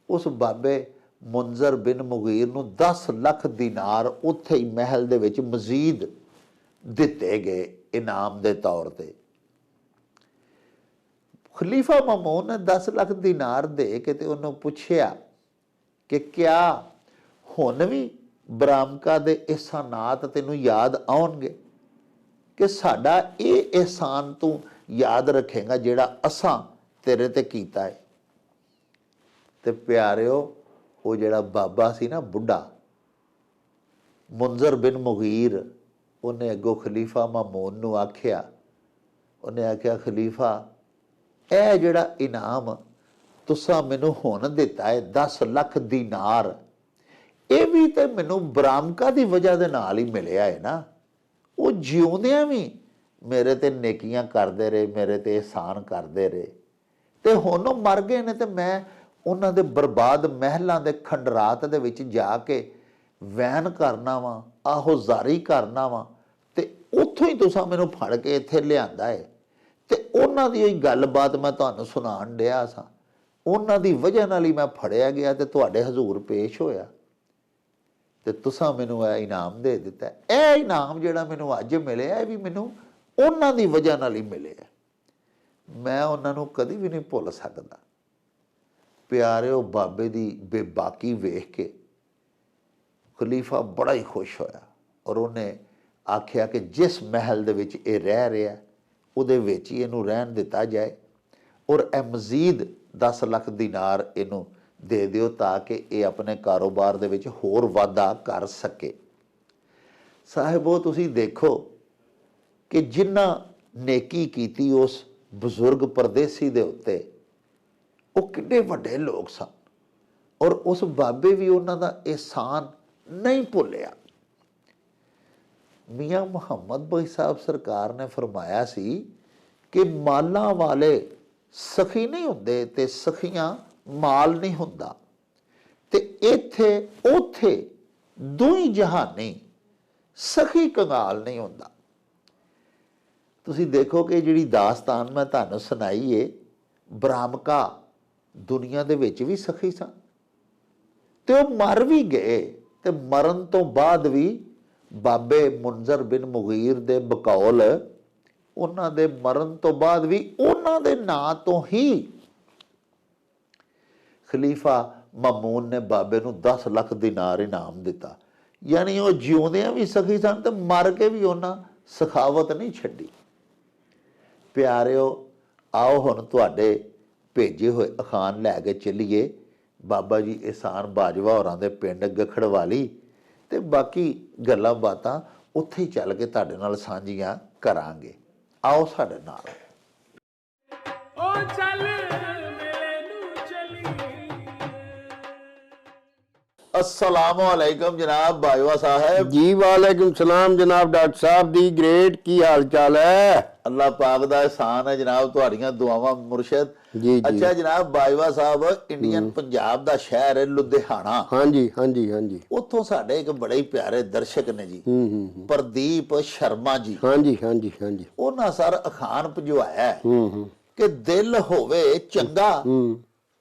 ਉਸ ਬਾਬੇ ਮੁੰਜ਼ਰ ਬਿਨ ਮੁਗੀਰ ਨੂੰ 10 ਲੱਖ ਦੀਨਾਰ ਉੱਥੇ ਹੀ ਮਹਿਲ ਦੇ ਵਿੱਚ ਮਜ਼ੀਦ ਦਿੱਤੇ ਗਏ ਇਨਾਮ ਦੇ ਤੌਰ ਤੇ। ਖਲੀਫਾ ਮਾਮੂਨ ਨੇ 10 ਲੱਖ ਦੀਨਾਰ ਦੇ ਕੇ ਤੇ ਉਹਨੂੰ ਪੁੱਛਿਆ ਕਿ ਕਿਆ ਹੁਣ ਵੀ ਬਰਾਮਕਾ ਦੇ ਇਹਸਾਨਾਤ ਤੈਨੂੰ ਯਾਦ ਆਉਣਗੇ, ਕਿ ਸਾਡਾ ਇਹ ਇਹਸਾਨ ਤੂੰ ਯਾਦ ਰੱਖੇਗਾ ਜਿਹੜਾ ਅਸਾਂ ਤੇਰੇ ਤੇ ਕੀਤਾ ਹੈ। ਤੇ ਪਿਆਰਿਓ ਉਹ ਜਿਹੜਾ ਬਾਬਾ ਸੀ ਨਾ ਬੁੱਢਾ ਮੁੰਜ਼ਰ ਬਿਨ ਮੁਗੀਰ, ਉਹਨੇ ਅੱਗੋਂ ਖਲੀਫਾ ਮਾਮੂਨ ਨੂੰ ਆਖਿਆ, ਉਹਨੇ ਆਖਿਆ ਖਲੀਫਾ ਇਹ ਜਿਹੜਾ ਇਨਾਮ ਤੁਸਾਂ ਮੈਨੂੰ ਹੁਣ ਦਿੱਤਾ ਹੈ 10 ਲੱਖ ਦੀਨਾਰ, ਇਹ ਵੀ ਤੇ ਮੈਨੂੰ ਬਰਾਮਕਾ ਦੀ ਵਜ੍ਹਾ ਦੇ ਨਾਲ ਹੀ ਮਿਲਿਆ ਹੈ ਨਾ। ਉਹ ਜਿਉਂਦਿਆਂ ਵੀ ਮੇਰੇ ਤੇ ਨੇਕੀਆਂ ਕਰਦੇ ਰਹੇ, ਮੇਰੇ ਤੇ ਇਹਸਾਨ ਕਰਦੇ ਰਹੇ, ਤੇ ਹੁਣ ਉਹ ਮਰ ਗਏ ਨੇ ਤੇ ਮੈਂ ਉਹਨਾਂ ਦੇ ਬਰਬਾਦ ਮਹਿਲਾਂ ਦੇ ਖੰਡਰਾਤ ਦੇ ਵਿੱਚ ਜਾ ਕੇ ਵੈਨ ਕਰਨਾ ਵਾ, ਆਹੋਜ਼ਾਰੀ ਕਰਨਾ ਵਾ, ਤੇ ਉੱਥੋਂ ਹੀ ਤੁਸੀਂ ਮੈਨੂੰ ਫੜ ਕੇ ਇੱਥੇ ਲਿਆਂਦਾ ਹੈ। ਤੇ ਉਹਨਾਂ ਦੀ ਉਹੀ ਗੱਲਬਾਤ ਮੈਂ ਤੁਹਾਨੂੰ ਸੁਣਾਉਣ ਡਿਆ ਸਾਂ, ਉਹਨਾਂ ਦੀ ਵਜ੍ਹਾ ਨਾਲ ਹੀ ਮੈਂ ਫੜਿਆ ਗਿਆ ਤੇ ਤੁਹਾਡੇ ਹਜ਼ੂਰ ਪੇਸ਼ ਹੋਇਆ, ਤੇ ਤੁਸੀਂ ਮੈਨੂੰ ਇਹ ਇਨਾਮ ਦੇ ਦਿੱਤਾ। ਇਹ ਇਨਾਮ ਜਿਹੜਾ ਮੈਨੂੰ ਅੱਜ ਮਿਲਿਆ ਇਹ ਵੀ ਮੈਨੂੰ ਉਹਨਾਂ ਦੀ ਵਜ੍ਹਾ ਨਾਲ ਹੀ ਮਿਲਿਆ, ਮੈਂ ਉਹਨਾਂ ਨੂੰ ਕਦੀ ਵੀ ਨਹੀਂ ਭੁੱਲ ਸਕਦਾ। ਪਿਆਰਿਓ ਬਾਬੇ ਦੀ ਬੇਬਾਕੀ ਵੇਖ ਕੇ ਖਲੀਫਾ ਬੜਾ ਹੀ ਖੁਸ਼ ਹੋਇਆ ਔਰ ਉਹਨੇ ਆਖਿਆ ਕਿ ਜਿਸ ਮਹਿਲ ਦੇ ਵਿੱਚ ਇਹ ਰਹਿ ਰਿਹਾ ਉਹਦੇ ਵਿੱਚ ਹੀ ਇਹਨੂੰ ਰਹਿਣ ਦਿੱਤਾ ਜਾਏ ਔਰ ਇਹ ਮਜ਼ੀਦ 10 ਲੱਖ ਦੀਨਾਰ ਇਹਨੂੰ ਦੇ ਦਿਓ ਤਾਂ ਕਿ ਇਹ ਆਪਣੇ ਕਾਰੋਬਾਰ ਦੇ ਵਿੱਚ ਹੋਰ ਵਾਧਾ ਕਰ ਸਕੇ। ਸਾਹਿਬੋ ਤੁਸੀਂ ਦੇਖੋ ਕਿ ਜਿਨ੍ਹਾਂ ਨੇਕੀ ਕੀਤੀ ਉਸ ਬਜ਼ੁਰਗ ਪਰਦੇਸੀ ਦੇ ਉੱਤੇ, ਉਹ ਕਿੰਨੇ ਵੱਡੇ ਲੋਕ ਸਨ ਔਰ ਉਸ ਬਾਬੇ ਵੀ ਉਹਨਾਂ ਦਾ ਇਹਸਾਨ ਨਹੀਂ ਭੁੱਲਿਆ। ਮੀਆਂ ਮੁਹੰਮਦ ਬਈ ਸਾਹਿਬ ਸਰਕਾਰ ਨੇ ਫਰਮਾਇਆ ਸੀ ਕਿ ਮਾਲਾਂ ਵਾਲੇ ਸਖੀ ਨਹੀਂ ਹੁੰਦੇ ਤੇ ਸਖੀਆਂ ਮਾਲ ਨਹੀਂ ਹੁੰਦਾ, ਤੇ ਇੱਥੇ ਉੱਥੇ ਦੋਈ ਜਹਾਨੀ ਸਖੀ ਕੰਗਾਲ ਨਹੀਂ ਹੁੰਦਾ। ਤੁਸੀਂ ਦੇਖੋ ਕਿ ਜਿਹੜੀ ਦਾਸਤਾਨ ਮੈਂ ਤੁਹਾਨੂੰ ਸੁਣਾਈ ਏ, ਬਰਾਮਕਾ ਦੁਨੀਆ ਦੇ ਵਿੱਚ ਵੀ ਸਖੀ ਸਨ ਤੇ ਉਹ ਮਰ ਵੀ ਗਏ, ਤੇ ਮਰਨ ਤੋਂ ਬਾਅਦ ਵੀ ਬਾਬੇ ਮੁੰਜ਼ਰ ਬਿਨ ਮੁਗੀਰ ਦੇ ਬਕੌਲ ਉਹਨਾਂ ਦੇ ਮਰਨ ਤੋਂ ਬਾਅਦ ਵੀ ਉਹਨਾਂ ਦੇ ਨਾਂ ਤੋਂ ਹੀ ਖਲੀਫਾ ਮਾਮੂਨ ਨੇ ਬਾਬੇ ਨੂੰ 10 ਲੱਖ ਦੀਨਾਰ ਇਨਾਮ ਦਿੱਤਾ। ਯਾਨੀ ਉਹ ਜਿਉਂਦਿਆਂ ਵੀ ਸਖੀ ਸਨ ਤੇ ਮਰ ਕੇ ਵੀ ਉਹਨਾਂ ਸਖਾਵਤ ਨਹੀਂ ਛੱਡੀ। ਪਿਆਰਿਓ ਆਓ ਹੁਣ ਤੁਹਾਡੇ ਭੇਜੇ ਹੋਏ ਅਖਾਨ ਲੈ ਕੇ ਚੱਲੀਏ ਬਾਬਾ ਜੀ ਇਹਸਾਨ ਬਾਜਵਾ ਹੋਰਾਂ ਦੇ ਪਿੰਡ ਗਖੜਵਾਲੀ, ਤੇ ਬਾਕੀ ਗੱਲਾਂ ਬਾਤਾਂ ਉੱਥੇ ਹੀ ਚੱਲ ਕੇ ਤੁਹਾਡੇ ਨਾਲ ਸਾਂਝੀਆਂ ਕਰਾਂਗੇ। ਆਓ ਸਾਡੇ ਨਾਲ। ਉਹ ਚੱਲ ਮੇਲੇ ਨੂੰ ਚੱਲੀਏ। अस्सलामु अलैकुम जनाब बाजवा साहब जी वालेकुम सलाम जनाब डॉक्टर साहब दी ग्रेट की हाल चाल है? अल्लाह पाक दा एहसान है जनाब, तुहाड़ियां दुआवां मुर्शिद। जी अच्छा जनाब बाजवा साहब, इंडियन पंजाब दा शहर है लुधियाना। हाँ जी हाँ जी हाँ जी। उत्थों साडे एक बड़े ही प्यारे दर्शक ने जी, प्रदीप शर्मा जी। हाँ जी हाँ जी हाँ जी। उन्हां सर अखान भजवाया कि दिल होवे चंगा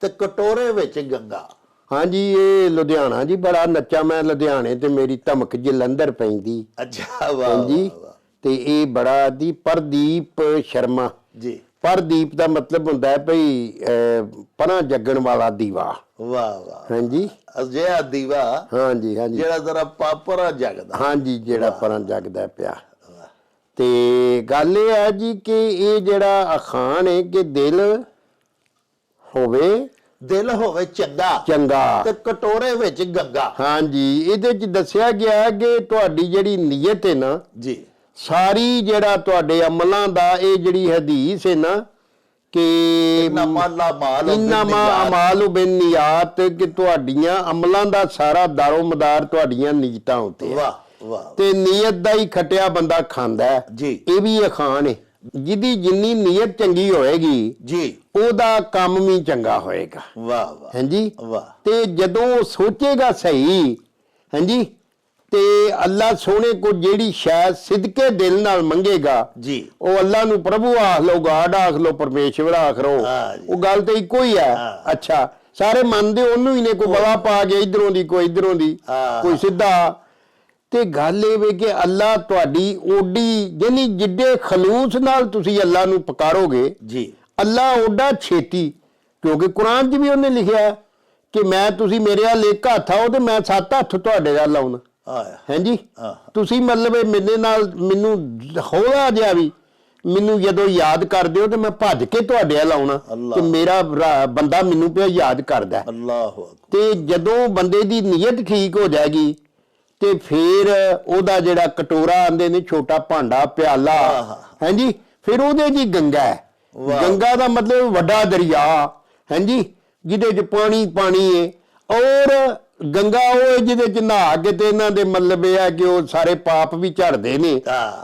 ते कटोरे विच गंगा। हाँ जी, ये लुधियाना जी बड़ा नच्चा मैं लुधियाने ते मेरी धमक जलंधर पैंदी। अच्छा वाह हाँ जी। वाह, वाह। ते ये बड़ा दी प्रदीप शर्मा जी। प्रदीप दा मतलब हुंदा है भई पना जगण वाला दीवा। वाह वाह। हाँ जी। अजिहा दीवा हाँ जी हाँ जी जेड़ा जरा पापरा जगदा। हाँ जी, जेड़ा परा जगदा पिया। ते गल ये है जी कि ये जेड़ा अखान है कि दिल होवे दिल होवे चंगा चंगा ते कटोरे विच गंगा। हाँ जी, इहदे च दस्सिया गया है कि तुहाडी जेड़ी नीयत है ना जी, सारी जेड़ा तुहाडे अमलां दा ये जेड़ी हदीस है ना ਕਿ ਇਨਾਮਾਲਾ ਮਾਲ ਇਨਾਮਾ ਅਮਾਲ ਬਿਨ ਨਿਯਾਤ, ਕਿ ਤੁਹਾਡੀਆਂ ਅਮਲਾਂ ਦਾ ਸਾਰਾ ਦਾਰੋ ਮਦਾਰ ਤੁਹਾਡੀਆਂ ਨੀਅਤਾਂ ਉੱਤੇ ਹੈ। ਵਾਹ ਵਾਹ ਤੇ ਨੀਅਤ ਦਾ ਹੀ ਖਟਿਆ ਬੰਦਾ ਖਾਂਦਾ ਹੈ। ਜੀ। ਇਹ ਵੀ ਅਖਾਣ ਹੈ, ਜਿਹਦੀ ਜਿੰਨੀ ਨੀਅਤ ਚੰਗੀ ਹੋਏਗੀ ਜੀ, ਉਹਦਾ ਕੰਮ ਵੀ ਚੰਗਾ ਹੋਏਗਾ। ਵਾਹ ਵਾਹ ਹਾਂਜੀ। ਵਾਹ। ਤੇ ਜਦੋਂ ਉਹ ਸੋਚੇਗਾ ਸਹੀ, ਹਾਂਜੀ, ਤੇ ਅੱਲਾ ਸੋਹਣੇ ਕੋ ਜਿਹੜੀ ਸ਼ਾਇਦ ਸਿਦਕੇ ਦਿਲ ਨਾਲ ਮੰਗੇਗਾ ਜੀ, ਉਹ ਅੱਲਾ ਨੂੰ ਪ੍ਰਭੂ ਆਖ ਲੋ, ਗਾਡ ਆਖ ਲੋ, ਪਰਮੇਸ਼ਵਰ ਆਖ ਲੋ, ਹਾਂ ਜੀ। ਉਹ ਗੱਲ ਤੇ ਇੱਕੋ ਹੀ ਹੈ। ਹਾਂ। ਅੱਛਾ, ਸਾਰੇ ਮੰਨਦੇ ਉਹਨੂੰ ਹੀ ਨੇ, ਕੋਈ ਬੜਾ ਪਾ ਗਿਆ ਇਧਰੋਂ ਦੀ, ਕੋਈ ਇਧਰੋਂ ਦੀ, ਹਾਂ। ਕੋਈ ਸਿੱਧਾ। ਤੇ ਗੱਲ ਇਹ ਵੇ ਕਿ ਅੱਲਾ ਤੁਹਾਡੀ ਓਡੀ ਯਾਨੀ ਜਿੱਡੇ ਖਲੂਸ ਨਾਲ ਤੁਸੀਂ ਅੱਲਾ ਨੂੰ ਪੁਕਾਰੋਗੇ, ਜੀ, ਅੱਲਾ ਓਡਾ ਛੇਤੀ, ਕਿਉਂਕਿ ਕੁਰਾਨ 'ਚ ਵੀ ਉਹਨੇ ਲਿਖਿਆ ਕਿ ਮੈਂ ਤੁਸੀਂ ਮੇਰੇ ਵੱਲ ਇੱਕ ਹੱਥ ਆਓ ਤੇ ਮੈਂ 7 ਹੱਥ ਤੁਹਾਡੇ ਨਾਲ ਲਾਉਣਾ। ਆਇਆ ਹਾਂਜੀ। ਹਾਂ। ਤੁਸੀਂ ਮਤਲਬ ਇਹ ਮੇਰੇ ਨਾਲ ਮੈਨੂੰ ਹੌਲਾ ਜਿਹਾ ਵੀ ਮੈਨੂੰ ਜਦੋਂ ਯਾਦ ਕਰਦੇ ਹੋ ਤੇ ਮੈਂ ਭੱਜ ਕੇ ਤੁਹਾਡੇ ਵੱਲ ਆਉਣਾ, ਤੇ ਮੇਰਾ ਬੰਦਾ ਮੈਨੂੰ ਪਿਆ ਯਾਦ ਕਰਦਾ। ਅੱਲਾਹੁ ਅਕਬਰ। ਤੇ ਜਦੋਂ ਬੰਦੇ ਦੀ ਨੀਅਤ ਠੀਕ ਹੋ ਜਾਏਗੀ ਤੇ ਫਿਰ ਉਹਦਾ ਜਿਹੜਾ ਕਟੋਰਾ ਆਂਦੇ ਨੇ, ਛੋਟਾ ਭਾਂਡਾ, ਪਿਆਲਾ, ਹਾਂਜੀ, ਫਿਰ ਉਹਦੇ 'ਚ ਹੀ ਗੰਗਾ ਹੈ। ਗੰਗਾ ਦਾ ਮਤਲਬ ਵੱਡਾ ਦਰਿਆ, ਹਾਂਜੀ, ਜਿਹਦੇ 'ਚ ਪਾਣੀ ਪਾਣੀ ਹੈ। ਔਰ ਗੰਗਾ ਉਹ ਹੈ ਜਿਹਦੇ 'ਚ ਨਹਾ ਕੇ ਤੇ ਇਹਨਾਂ ਦੇ ਮਤਲਬ ਇਹ ਹੈ ਕਿ ਉਹ ਸਾਰੇ ਪਾਪ ਵੀ ਝੜਦੇ ਨੇ,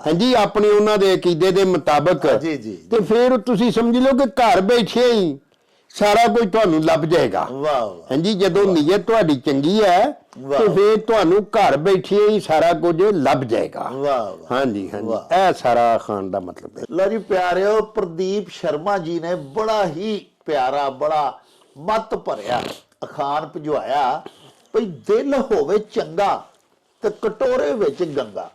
ਹਾਂਜੀ, ਆਪਣੇ ਉਹਨਾਂ ਦੇ ਅਕੀਦੇ ਦੇ ਮੁਤਾਬਕ। ਜੀ ਜੀ। ਤੇ ਫਿਰ ਤੁਸੀਂ ਸਮਝ ਲਓ ਕਿ ਘਰ ਬੈਠੇ ਹੀ ਸਾਰਾ ਕੁਝ ਤੁਹਾਨੂੰ ਲੱਭ ਜਾਏਗਾ। ਵਾਹ। ਹਾਂਜੀ, ਜਦੋਂ ਨੀਅਤ ਤੁਹਾਡੀ ਚੰਗੀ ਹੈ ਤੇ ਫਿਰ ਤੁਹਾਨੂੰ ਘਰ ਬੈਠੇ ਹੀ ਸਾਰਾ ਕੁਝ ਲੱਭ ਜਾਏਗਾ। ਵਾਹ। ਹਾਂਜੀ ਹਾਂਜੀ, ਇਹ ਸਾਰਾ ਖਾਨ ਦਾ ਮਤਲਬ ਹੈ। ਲਓ ਜੀ ਪਿਆਰਿਓ, ਪ੍ਰਦੀਪ ਸ਼ਰਮਾ ਜੀ ਨੇ ਬੜਾ ਹੀ ਪਿਆਰਾ, ਬੜਾ ਮੱਤ ਭਰਿਆ ਅਖਾਣ ਭਜਵਾਇਆ ਭਈ ਦਿਲ ਹੋਵੇ ਚੰਗਾ ਤੇ ਕਟੋਰੇ ਵਿੱਚ ਗੰਗਾ।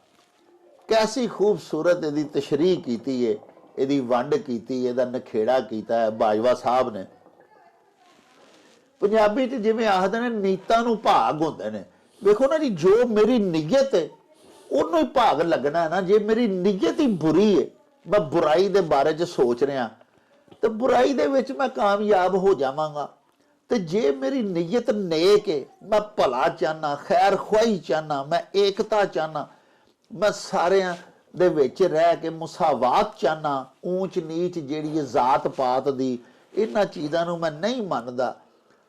ਕੈਸੀ ਖੂਬਸੂਰਤ ਇਹਦੀ ਤਸ਼ਰੀਹ ਕੀਤੀ ਹੈ, ਇਹਦੀ ਵੰਡ ਕੀਤੀ, ਇਹਦਾ ਨਖੇੜਾ ਕੀਤਾ ਹੈ ਬਾਜਵਾ ਸਾਹਿਬ ਨੇ। ਪੰਜਾਬੀ 'ਚ ਜਿਵੇਂ ਆਖਦੇ ਨੇ, ਨੀਤਾਂ ਨੂੰ ਭਾਗ ਹੁੰਦੇ ਨੇ। ਵੇਖੋ ਨਾ ਜੀ, ਜੋ ਮੇਰੀ ਨੀਅਤ ਹੈ ਉਹਨੂੰ ਹੀ ਭਾਗ ਲੱਗਣਾ ਹੈ ਨਾ। ਜੇ ਮੇਰੀ ਨੀਅਤ ਹੀ ਬੁਰੀ ਹੈ, ਮੈਂ ਬੁਰਾਈ ਦੇ ਬਾਰੇ 'ਚ ਸੋਚ ਰਿਹਾ, ਤੇ ਬੁਰਾਈ ਦੇ ਵਿੱਚ ਮੈਂ ਕਾਮਯਾਬ ਹੋ ਜਾਵਾਂਗਾ। ਤੇ ਜੇ ਮੇਰੀ ਨੀਅਤ ਨੇਕ ਹੈ, ਮੈਂ ਭਲਾ ਚਾਹਨਾ, ਖੈਰ ਖੁਆਈ ਚਾਹਨਾ, ਮੈਂ ਏਕਤਾ ਚਾਹਨਾ, ਮੈਂ ਸਾਰਿਆਂ ਦੇ ਵਿੱਚ ਰਹਿ ਕੇ ਮੁਸਾਵਾਤ ਚਾਹਨਾ, ਊਚ ਨੀਚ ਜਿਹੜੀ ਹੈ ਜ਼ਾਤ ਪਾਤ ਦੀ, ਇਹਨਾਂ ਚੀਜ਼ਾਂ ਨੂੰ ਮੈਂ ਨਹੀਂ ਮੰਨਦਾ।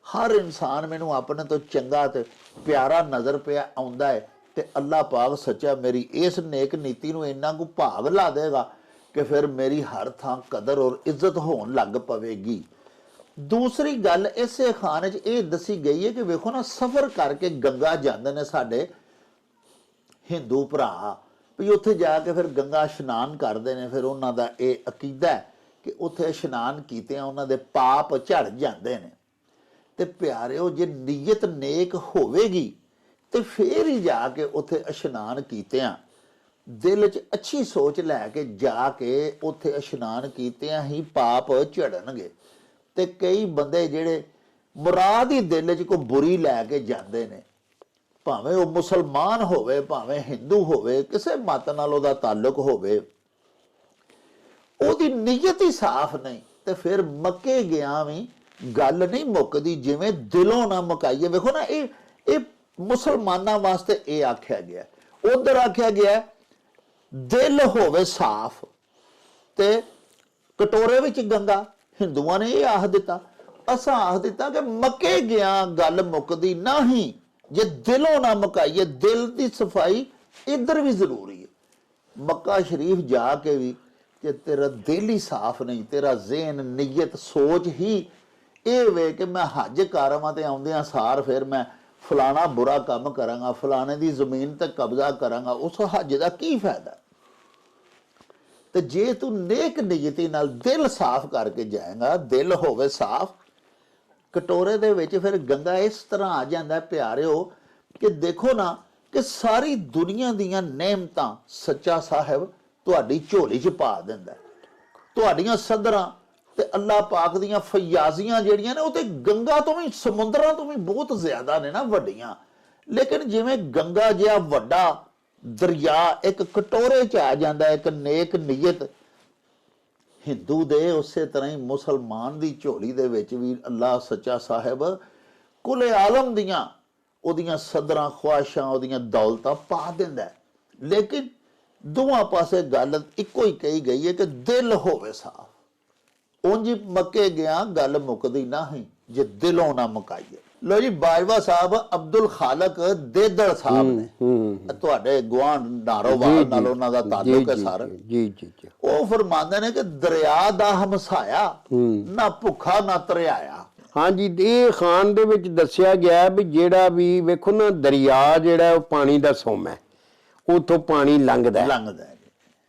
ਹਰ ਇਨਸਾਨ ਮੈਨੂੰ ਆਪਣੇ ਤੋਂ ਚੰਗਾ ਤੇ ਪਿਆਰਾ ਨਜ਼ਰ ਪਿਆ ਆਉਂਦਾ ਹੈ, ਤੇ ਅੱਲਾਹ ਪਾਕ ਸੱਚਾ ਮੇਰੀ ਇਸ ਨੇਕ ਨੀਤੀ ਨੂੰ ਇੰਨਾ ਕੁ ਭਾਗ ਲਾ ਦੇਗਾ ਕਿ ਫਿਰ ਮੇਰੀ ਹਰ ਥਾਂ ਕਦਰ ਔਰ ਇੱਜ਼ਤ ਹੋਣ ਲੱਗ ਪਵੇਗੀ। ਦੂਸਰੀ ਗੱਲ ਇਸੇ ਖਾਨੇ 'ਚ ਇਹ ਦੱਸੀ ਗਈ ਹੈ ਕਿ ਵੇਖੋ ਨਾ, ਸਫ਼ਰ ਕਰਕੇ ਗੰਗਾ ਜਾਂਦੇ ਨੇ ਸਾਡੇ ਹਿੰਦੂ ਭਰਾ, ਵੀ ਉੱਥੇ ਜਾ ਕੇ ਫਿਰ ਗੰਗਾ ਇਸ਼ਨਾਨ ਕਰਦੇ ਨੇ। ਫਿਰ ਉਹਨਾਂ ਦਾ ਇਹ ਅਕੀਦਾ ਹੈ ਕਿ ਉੱਥੇ ਇਸ਼ਨਾਨ ਕੀਤਿਆਂ ਉਹਨਾਂ ਦੇ ਪਾਪ ਝੜ ਜਾਂਦੇ ਨੇ। ਤੇ ਪਿਆਰਿਓ, ਜੇ ਨੀਅਤ ਨੇਕ ਹੋਵੇਗੀ ਤੇ ਫੇਰ ਹੀ ਜਾ ਕੇ ਉੱਥੇ ਇਸ਼ਨਾਨ ਕੀਤਿਆਂ, ਦਿਲ 'ਚ ਅੱਛੀ ਸੋਚ ਲੈ ਕੇ ਜਾ ਕੇ ਉੱਥੇ ਇਸ਼ਨਾਨ ਕੀਤਿਆਂ ਹੀ ਪਾਪ ਝੜਨਗੇ। ਤੇ ਕਈ ਬੰਦੇ ਜਿਹੜੇ ਮੁਰਾਦ ਹੀ ਦਿਲ 'ਚ ਕੋਈ ਬੁਰੀ ਲੈ ਕੇ ਜਾਂਦੇ ਨੇ, ਭਾਵੇਂ ਉਹ ਮੁਸਲਮਾਨ ਹੋਵੇ, ਭਾਵੇਂ ਹਿੰਦੂ ਹੋਵੇ, ਕਿਸੇ ਮਤ ਨਾਲ ਉਹਦਾ ਤਾਲੁਕ ਹੋਵੇ, ਉਹਦੀ ਨੀਅਤ ਹੀ ਸਾਫ਼ ਨਹੀਂ, ਤੇ ਫਿਰ ਮੱਕੇ ਗਿਆ ਵੀ ਗੱਲ ਨਹੀਂ ਮੁੱਕਦੀ। ਜਿਵੇਂ ਦਿਲੋਂ ਨਾ ਮੁਕਾਈਏ। ਵੇਖੋ ਨਾ, ਇਹ ਮੁਸਲਮਾਨਾਂ ਵਾਸਤੇ ਇਹ ਆਖਿਆ ਗਿਆ। ਉਧਰ ਆਖਿਆ ਗਿਆ ਦਿਲ ਹੋਵੇ ਸਾਫ਼ ਤੇ ਕਟੋਰੇ ਵਿੱਚ ਗੰਗਾ। ਹਿੰਦੂਆਂ ਨੇ ਇਹ ਆਖ ਦਿੱਤਾ, ਅਸਾਂ ਆਖ ਦਿੱਤਾ ਕਿ ਮੱਕੇ ਗਿਆ ਗੱਲ ਮੁੱਕਦੀ ਨਹੀਂ ਜੇ ਦਿਲੋਂ ਨਾ ਮੁਕਾਈਏ। ਦਿਲ ਦੀ ਸਫਾਈ ਇੱਧਰ ਵੀ ਜ਼ਰੂਰੀ ਹੈ। ਮੱਕਾ ਸ਼ਰੀਫ ਜਾ ਕੇ ਵੀ ਕਿ ਤੇਰਾ ਦਿਲ ਹੀ ਸਾਫ਼ ਨਹੀਂ, ਤੇਰਾ ਜ਼ਿਹਨ, ਨੀਅਤ, ਸੋਚ ਹੀ ਇਹ ਵੇ ਕਿ ਮੈਂ ਹੱਜ ਕਰ ਆਵਾਂ ਤੇ ਆਉਂਦਿਆਂ ਸਾਰ ਫਿਰ ਮੈਂ ਫਲਾਣਾ ਬੁਰਾ ਕੰਮ ਕਰਾਂਗਾ, ਫਲਾਣੇ ਦੀ ਜ਼ਮੀਨ ਤੇ ਕਬਜ਼ਾ ਕਰਾਂਗਾ, ਉਸ ਹੱਜ ਦਾ ਕੀ ਫਾਇਦਾ? ਤੇ ਜੇ ਤੂੰ ਨੇਕ ਨੀਅਤੀ ਨਾਲ ਦਿਲ ਸਾਫ਼ ਕਰਕੇ ਜਾਏਗਾ, ਦਿਲ ਹੋਵੇ ਸਾਫ਼, ਕਟੋਰੇ ਦੇ ਵਿੱਚ ਫਿਰ ਗੰਗਾ ਇਸ ਤਰ੍ਹਾਂ ਆ ਜਾਂਦਾ ਪਿਆਰਿਓ ਕਿ ਦੇਖੋ ਨਾ, ਕਿ ਸਾਰੀ ਦੁਨੀਆ ਦੀਆਂ ਨੇਮਤਾਂ ਸੱਚਾ ਸਾਹਿਬ ਤੁਹਾਡੀ ਝੋਲੀ 'ਚ ਪਾ ਦਿੰਦਾ। ਤੁਹਾਡੀਆਂ ਸਦਰਾਂ ਤੇ ਅੱਲਾਹ ਪਾਕ ਦੀਆਂ ਫਯਾਜ਼ੀਆਂ ਜਿਹੜੀਆਂ ਨੇ, ਉਹ ਤੇ ਗੰਗਾ ਤੋਂ ਵੀ, ਸਮੁੰਦਰਾਂ ਤੋਂ ਵੀ ਬਹੁਤ ਜ਼ਿਆਦਾ ਨੇ ਨਾ, ਵੱਡੀਆਂ। ਲੇਕਿਨ ਜਿਵੇਂ ਗੰਗਾ ਜਿਹਾ ਵੱਡਾ ਦਰਿਆ ਇੱਕ ਕਟੋਰੇ 'ਚ ਆ ਜਾਂਦਾ, ਇੱਕ ਨੇਕ ਨੀਅਤ ਹਿੰਦੂ ਦੇ, ਉਸੇ ਤਰ੍ਹਾਂ ਹੀ ਮੁਸਲਮਾਨ ਦੀ ਝੋਲੀ ਦੇ ਵਿੱਚ ਵੀ ਅੱਲਾਹ ਸੱਚਾ ਸਾਹਿਬ ਕੁੱਲੇ ਆਲਮ ਦੀਆਂ ਉਹਦੀਆਂ ਸਦਰਾਂ, ਖੁਆਇਸ਼ਾਂ, ਉਹਦੀਆਂ ਦੌਲਤਾਂ ਪਾ ਦਿੰਦਾ। ਲੇਕਿਨ ਦੋਵਾਂ ਪਾਸੇ ਗੱਲ ਇੱਕੋ ਹੀ ਕਹੀ ਗਈ ਹੈ ਕਿ ਦਿਲ ਹੋਵੇ ਸਾਫ਼। ਉਂਝ ਮੱਕੇ ਗਿਆ ਗੱਲ ਮੁੱਕਦੀ ਨਹੀਂ ਜੇ ਦਿਲੋਂ ਨਾ ਮੁਕਾਈਏ। ਲੋ ਜੀ, ਬਾਜਵਾ ਸਾਹਿਬ ਅਬਦੁਲ ਖਾਲਕ ਦੇਦੜ ਸਾਹਿਬ ਨੇ, ਤੁਹਾਡੇ ਗੁਆਂਢ ਨਾਰੋਵਾਲ ਨਾਲ ਉਹਨਾਂ ਦਾ ਤਾਲੁਕ ਹੈ ਸਰ। ਜੀ ਜੀ ਜੀ। ਉਹ ਫਰਮਾਉਂਦੇ ਨੇ ਕਿ ਦਰਿਆ ਦਾ ਹਮਸਾਇਆ ਨਾ ਭੁੱਖਾ ਨਾ ਤਰਿਆਇਆ। ਹਾਂਜੀ, ਇਹ ਖਾਨ ਦੇ ਵਿੱਚ ਦੱਸਿਆ ਗਿਆ ਵੀ ਜਿਹੜਾ ਵੀ ਵੇਖੋ ਨਾ, ਦਰਿਆ ਜਿਹੜਾ ਉਹ ਪਾਣੀ ਦਾ ਸੋਮਾ ਹੈ, ਉਥੋਂ ਪਾਣੀ ਲੰਘਦਾ ਹੈ।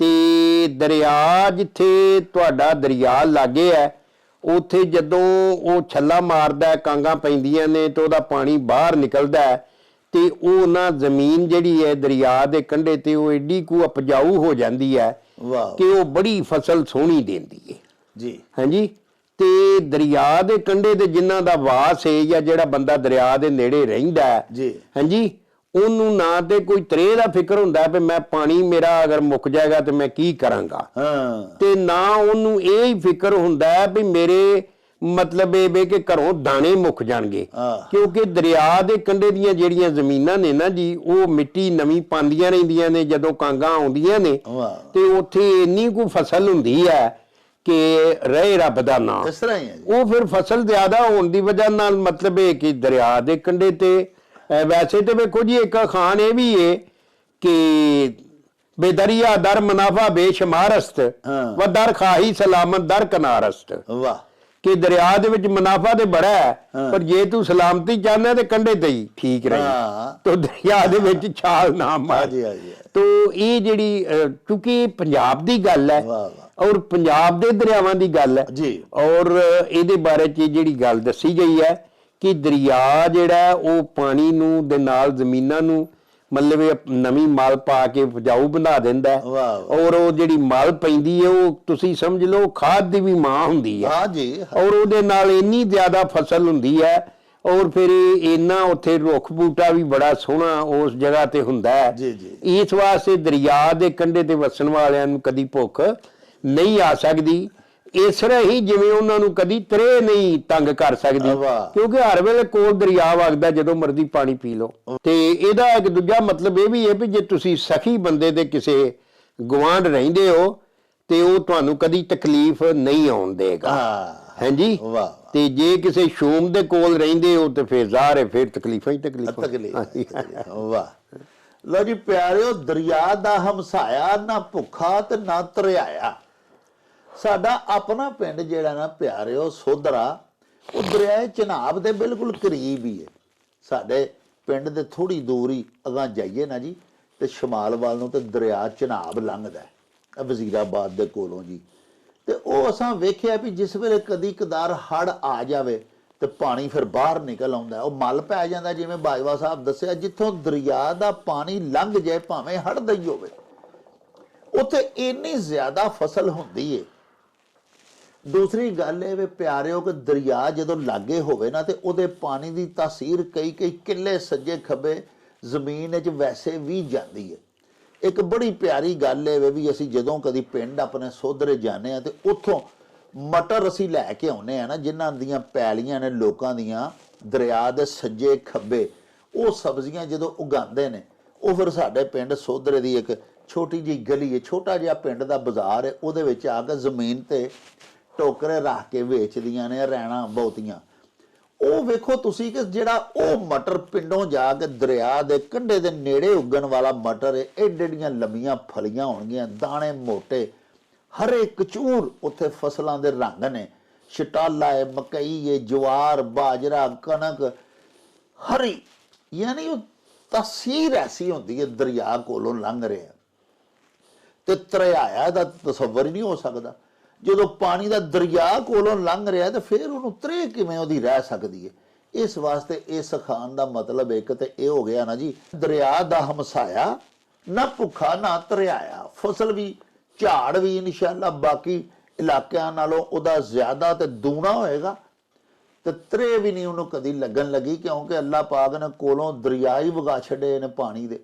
ਤੇ ਦਰਿਆ ਜਿੱਥੇ ਤੁਹਾਡਾ ਦਰਿਆ ਲਾਗੇ ਹੈ, ਉੱਥੇ ਜਦੋਂ ਉਹ ਛੱਲਾ ਮਾਰਦਾ, ਕਾਂਗਾਂ ਪੈਂਦੀਆਂ ਨੇ ਤੇ ਉਹਦਾ ਪਾਣੀ ਬਾਹਰ ਨਿਕਲਦਾ ਹੈ, ਤੇ ਉਹ ਨਾ ਜ਼ਮੀਨ ਜਿਹੜੀ ਹੈ ਦਰਿਆ ਦੇ ਕੰਢੇ ਤੇ ਉਹ ਏਡੀ ਕੁ ਉਪਜਾਊ ਹੋ ਜਾਂਦੀ ਹੈ ਕਿ ਉਹ ਬੜੀ ਫਸਲ ਸੋਹਣੀ ਦਿੰਦੀ ਹੈ ਜੀ। ਹਾਂਜੀ, ਤੇ ਦਰਿਆ ਦੇ ਕੰਢੇ ਤੇ ਜਿਨ੍ਹਾਂ ਦਾ ਵਾਸ ਹੈ ਜਾਂ ਜਿਹੜਾ ਬੰਦਾ ਦਰਿਆ ਦੇ ਨੇੜੇ ਰਹਿੰਦਾ ਹੈ ਜੀ, ਹਾਂਜੀ, ਉਹਨੂੰ ਨਾ ਤੇ ਕੋਈ ਤਰੇ ਦਾ ਫਿਕਰ ਹੁੰਦਾ ਵੀ ਮੈਂ ਪਾਣੀ ਮੇਰਾ ਅਗਰ ਮੁੱਕ ਜਾਏਗਾ ਤੇ ਮੈਂ ਕੀ ਕਰਾਂਗਾ, ਤੇ ਨਾ ਉਹਨੂੰ ਇਹ ਹੀ ਫਿਕਰ ਹੁੰਦਾ ਵੀ ਮੇਰੇ ਮਤਲਬ ਇਹ ਵੇ ਕਿ ਘਰੋਂ ਦਾਣੇ ਮੁੱਕ ਜਾਣਗੇ, ਕਿਉਂਕਿ ਦਰਿਆ ਦੇ ਕੰਢੇ ਦੀਆਂ ਜਿਹੜੀਆਂ ਜ਼ਮੀਨਾਂ ਨੇ ਨਾ ਜੀ, ਉਹ ਮਿੱਟੀ ਨਵੀਂ ਪਾਉਂਦੀਆਂ ਰਹਿੰਦੀਆਂ ਨੇ ਜਦੋਂ ਕਾਂਗਾਂ ਆਉਂਦੀਆਂ ਨੇ, ਤੇ ਉੱਥੇ ਇੰਨੀ ਕੁ ਫਸਲ ਹੁੰਦੀ ਹੈ ਕਿ ਰਹੇ ਰੱਬ ਦਾ ਨਾਮ। ਇਸ ਤਰ੍ਹਾਂ ਹੀ ਹੈ ਉਹ ਫਿਰ ਫਸਲ ਜ਼ਿਆਦਾ ਹੋਣ ਦੀ ਵਜ੍ਹਾ ਨਾਲ ਮਤਲਬ ਇਹ ਕਿ ਦਰਿਆ ਦੇ ਕੰਢੇ ਤੇ ਵੈਸੇ ਤੇ ਵੇਖੋ ਜੀ ਇੱਕ ਖਾਨ ਇਹ ਵੀ ਹੈ ਕਿ ਬੇਦਰਿਆ ਦਰ ਮੁਨਾਫਾ ਬੇਸ਼ੁਮਾਰਸਤ ਵ ਦਰ ਖਾਹੀ ਸਲਾਮਤ ਦਰ ਕਿਨਾਰਸਤ। ਵਾਹ, ਕਿ ਦਰਿਆ ਦੇ ਵਿੱਚ ਮੁਨਾਫਾ ਤੇ ਬੜਾ ਹੈ, ਪਰ ਜੇ ਤੂੰ ਸਲਾਮਤੀ ਚਾਹਨਾ ਤੇ ਕੰਢੇ ਤੇ ਹੀ ਠੀਕ ਰਹੇ, ਤੋ ਦਰਿਆ ਦੇ ਵਿੱਚ ਛਾਲ ਨਾ ਮਾਰ। ਤੋ ਇਹ ਜਿਹੜੀ ਕਿਉਂਕਿ ਪੰਜਾਬ ਦੀ ਗੱਲ ਹੈ ਔਰ ਪੰਜਾਬ ਦੇ ਦਰਿਆਵਾਂ ਦੀ ਗੱਲ ਹੈ ਜੀ, ਔਰ ਇਹਦੇ ਬਾਰੇ ਚ ਜਿਹੜੀ ਗੱਲ ਦੱਸੀ ਗਈ ਹੈ ਕਿ ਦਰਿਆ ਜਿਹੜਾ ਉਹ ਪਾਣੀ ਨੂੰ ਦੇ ਨਾਲ ਜ਼ਮੀਨਾਂ ਨੂੰ ਮਤਲਬ ਨਵੀਂ ਮਲ ਪਾ ਕੇ ਉਪਜਾਊ ਬਣਾ ਦਿੰਦਾ ਹੈ, ਔਰ ਉਹ ਜਿਹੜੀ ਮਲ ਪੈਂਦੀ ਹੈ ਉਹ ਤੁਸੀਂ ਸਮਝ ਲਓ ਖਾਦ ਦੀ ਵੀ ਮਾਂ ਹੁੰਦੀ ਹੈ ਔਰ ਉਹਦੇ ਨਾਲ ਇੰਨੀ ਜ਼ਿਆਦਾ ਫਸਲ ਹੁੰਦੀ ਹੈ, ਔਰ ਫਿਰ ਇੰਨਾ ਉੱਥੇ ਰੁੱਖ ਬੂਟਾ ਵੀ ਬੜਾ ਸੋਹਣਾ ਉਸ ਜਗ੍ਹਾ ਤੇ ਹੁੰਦਾ ਹੈ। ਇਸ ਵਾਸਤੇ ਦਰਿਆ ਦੇ ਕੰਢੇ ਤੇ ਵਸਣ ਵਾਲਿਆਂ ਨੂੰ ਕਦੀ ਭੁੱਖ ਨਹੀਂ ਆ ਸਕਦੀ, ਇਸ ਤਰ੍ਹਾਂ ਹੀ ਜਿਵੇਂ ਉਹਨਾਂ ਨੂੰ ਕਦੀ ਤਰੇ ਨਹੀਂ ਤੰਗ ਕਰ ਸਕਦੀ, ਕਿਉਂਕਿ ਹਰ ਵੇਲੇ ਕੋਲ ਦਰਿਆ ਵਗਦਾ, ਜਦੋਂ ਮਰਜ਼ੀ ਪਾਣੀ ਪੀ ਲਓ। ਤੇ ਇਹਦਾ ਇੱਕ ਦੂਜਾ ਮਤਲਬ ਇਹ ਵੀ ਹੈ ਵੀ ਜੇ ਤੁਸੀਂ ਸਖੀ ਬੰਦੇ ਦੇ ਕਿਸੇ ਗੁਆਂਢ ਰਹਿੰਦੇ ਹੋ ਤੇ ਉਹ ਤੁਹਾਨੂੰ ਕਦੀ ਤਕਲੀਫ ਨਹੀਂ ਆਉਣ ਦੇਗਾ, ਹਾਂਜੀ। ਤੇ ਜੇ ਕਿਸੇ ਸ਼ੂਮ ਦੇ ਕੋਲ ਰਹਿੰਦੇ ਹੋ ਤੇ ਫਿਰ ਜ਼ਾਹਰ ਹੈ ਫਿਰ ਤਕਲੀਫਾਂ ਹੀ ਤਕਲੀਫਾਂ। ਵਾਹ, ਲੋ ਜੀ ਪਿਆਰਿਓ, ਦਰਿਆ ਦਾ ਹਮਸਾਇਆ ਨਾ ਭੁੱਖਾ ਤੇ ਨਾ ਤਰਿਆਇਆ। ਸਾਡਾ ਆਪਣਾ ਪਿੰਡ ਜਿਹੜਾ ਨਾ ਪਿਆਰਿਓ ਸੋਧਰਾ, ਉਹ ਦਰਿਆ ਚਨਾਬ ਦੇ ਬਿਲਕੁਲ ਕਰੀਬ ਹੀ ਹੈ। ਸਾਡੇ ਪਿੰਡ ਦੇ ਥੋੜੀ ਦੂਰ ਹੀ ਅਗਾਂਹ ਜਾਈਏ ਨਾ ਜੀ ਤੇ ਸ਼ਮਾਲ ਵੱਲ ਨੂੰ ਤੇ ਦਰਿਆ ਚਨਾਬ ਲੰਘਦਾ ਹੈ ਵਜ਼ੀਰਾਬਾਦ ਦੇ ਕੋਲੋਂ ਜੀ। ਤੇ ਉਹ ਅਸਾਂ ਵੇਖਿਆ ਵੀ ਜਿਸ ਵੇਲੇ ਕਦੀ ਕਦਾਰ ਹੜ੍ਹ ਆ ਜਾਵੇ ਤੇ ਪਾਣੀ ਫਿਰ ਬਾਹਰ ਨਿਕਲ ਆਉਂਦਾ, ਉਹ ਮਲ ਪੈ ਜਾਂਦਾ। ਜਿਵੇਂ ਬਾਜਵਾ ਸਾਹਿਬ ਦੱਸਿਆ, ਜਿੱਥੋਂ ਦਰਿਆ ਦਾ ਪਾਣੀ ਲੰਘ ਜਾਏ ਭਾਵੇਂ ਹੜ੍ਹ ਦਾ ਹੀ ਹੋਵੇ, ਉੱਥੇ ਇੰਨੀ ਜ਼ਿਆਦਾ ਫਸਲ ਹੁੰਦੀ ਹੈ। ਦੂਸਰੀ ਗੱਲ ਇਹ ਵੇ ਪਿਆਰਿਓ ਕਿ ਦਰਿਆ ਜਦੋਂ ਲਾਗੇ ਹੋਵੇ ਨਾ ਤੇ ਉਹਦੇ ਪਾਣੀ ਦੀ ਤਾਸੀਰ ਕਈ ਕਿੱਲੇ ਸੱਜੇ ਖੱਬੇ ਜ਼ਮੀਨ ਵਿੱਚ ਵੈਸੇ ਵੀ ਜਾਂਦੀ ਹੈ। ਇੱਕ ਬੜੀ ਪਿਆਰੀ ਗੱਲ ਇਹ ਵੀ ਅਸੀਂ ਜਦੋਂ ਕਦੀ ਪਿੰਡ ਆਪਣੇ ਸੋਧਰੇ ਜਾਂਦੇ ਆ ਤੇ ਉੱਥੋਂ ਮਟਰ ਅਸੀਂ ਲੈ ਕੇ ਆਉਂਦੇ ਆ ਨਾ, ਜਿਨ੍ਹਾਂ ਦੀਆਂ ਪੈਲੀਆਂ ਨੇ ਲੋਕਾਂ ਦੀਆਂ ਦਰਿਆ ਦੇ ਸੱਜੇ ਖੱਬੇ, ਉਹ ਸਬਜ਼ੀਆਂ ਜਦੋਂ ਉਗਾਉਂਦੇ ਨੇ, ਉਹ ਫਿਰ ਸਾਡੇ ਪਿੰਡ ਸੋਧਰੇ ਦੀ ਇੱਕ ਛੋਟੀ ਜਿਹੀ ਗਲੀ ਹੈ, ਛੋਟਾ ਜਿਹਾ ਪਿੰਡ ਦਾ ਬਾਜ਼ਾਰ ਹੈ, ਉਹਦੇ ਵਿੱਚ ਆ ਕੇ ਜ਼ਮੀਨ ਤੇ ਟੋਕਰੇ ਰੱਖ ਕੇ ਵੇਚਦੀਆਂ ਨੇ ਰਹਿਣਾ ਬਹੁਤੀਆਂ। ਉਹ ਵੇਖੋ ਤੁਸੀਂ ਕਿ ਜਿਹੜਾ ਉਹ ਮਟਰ ਪਿੰਡੋਂ ਜਾ ਕੇ ਦਰਿਆ ਦੇ ਕੰਢੇ ਦੇ ਨੇੜੇ ਉੱਗਣ ਵਾਲਾ ਮਟਰ ਹੈ, ਏਡੀਆਂ ਲੰਮੀਆਂ ਫਲੀਆਂ ਹੋਣਗੀਆਂ, ਦਾਣੇ ਮੋਟੇ, ਹਰੇ ਕਚੂਰ ਉੱਥੇ ਫਸਲਾਂ ਦੇ ਰੰਗ ਨੇ, ਸ਼ਟਾਲਾ ਹੈ, ਮਕਈ ਹੈ, ਜਵਾਰ, ਬਾਜਰਾ, ਕਣਕ, ਹਰੀ, ਯਾਨੀ ਉਹ ਤਸਵੀਰ ਐਸੀ ਹੁੰਦੀ ਹੈ ਦਰਿਆ ਕੋਲੋਂ ਲੰਘ ਰਿਹਾ ਤੇ ਤਰਿਆਇਆ ਦਾ ਤਸੱਵਰ ਹੀ ਨਹੀਂ ਹੋ ਸਕਦਾ। ਜਦੋਂ ਪਾਣੀ ਦਾ ਦਰਿਆ ਕੋਲੋਂ ਲੰਘ ਰਿਹਾ ਤੇ ਫਿਰ ਉਹਨੂੰ ਤਰੇ ਕਿਵੇਂ ਉਹਦੀ ਰਹਿ ਸਕਦੀ ਹੈ। ਇਸ ਵਾਸਤੇ ਇਸ ਖਾਨ ਦਾ ਮਤਲਬ ਇੱਕ ਤੇ ਇਹ ਹੋ ਗਿਆ ਨਾ ਜੀ, ਦਰਿਆ ਦਾ ਹਮਸਾਇਆ ਨਾ ਭੁੱਖਾ ਨਾ ਤਰਿਆਇਆ। ਫਸਲ ਵੀ ਝਾੜ ਵੀ ਇਨਸ਼ਾਅੱਲਾ ਬਾਕੀ ਇਲਾਕਿਆਂ ਨਾਲੋਂ ਉਹਦਾ ਜ਼ਿਆਦਾ ਤੇ ਦੂਣਾ ਹੋਏਗਾ ਤੇ ਤਰੇ ਵੀ ਨਹੀਂ ਉਹਨੂੰ ਕਦੀ ਲੱਗਣ ਲੱਗੀ, ਕਿਉਂਕਿ ਅੱਲਾਹ ਪਾਕ ਨੇ ਕੋਲੋਂ ਦਰਿਆ ਹੀ ਵਗਾ ਛੱਡੇ ਨੇ ਪਾਣੀ ਦੇ।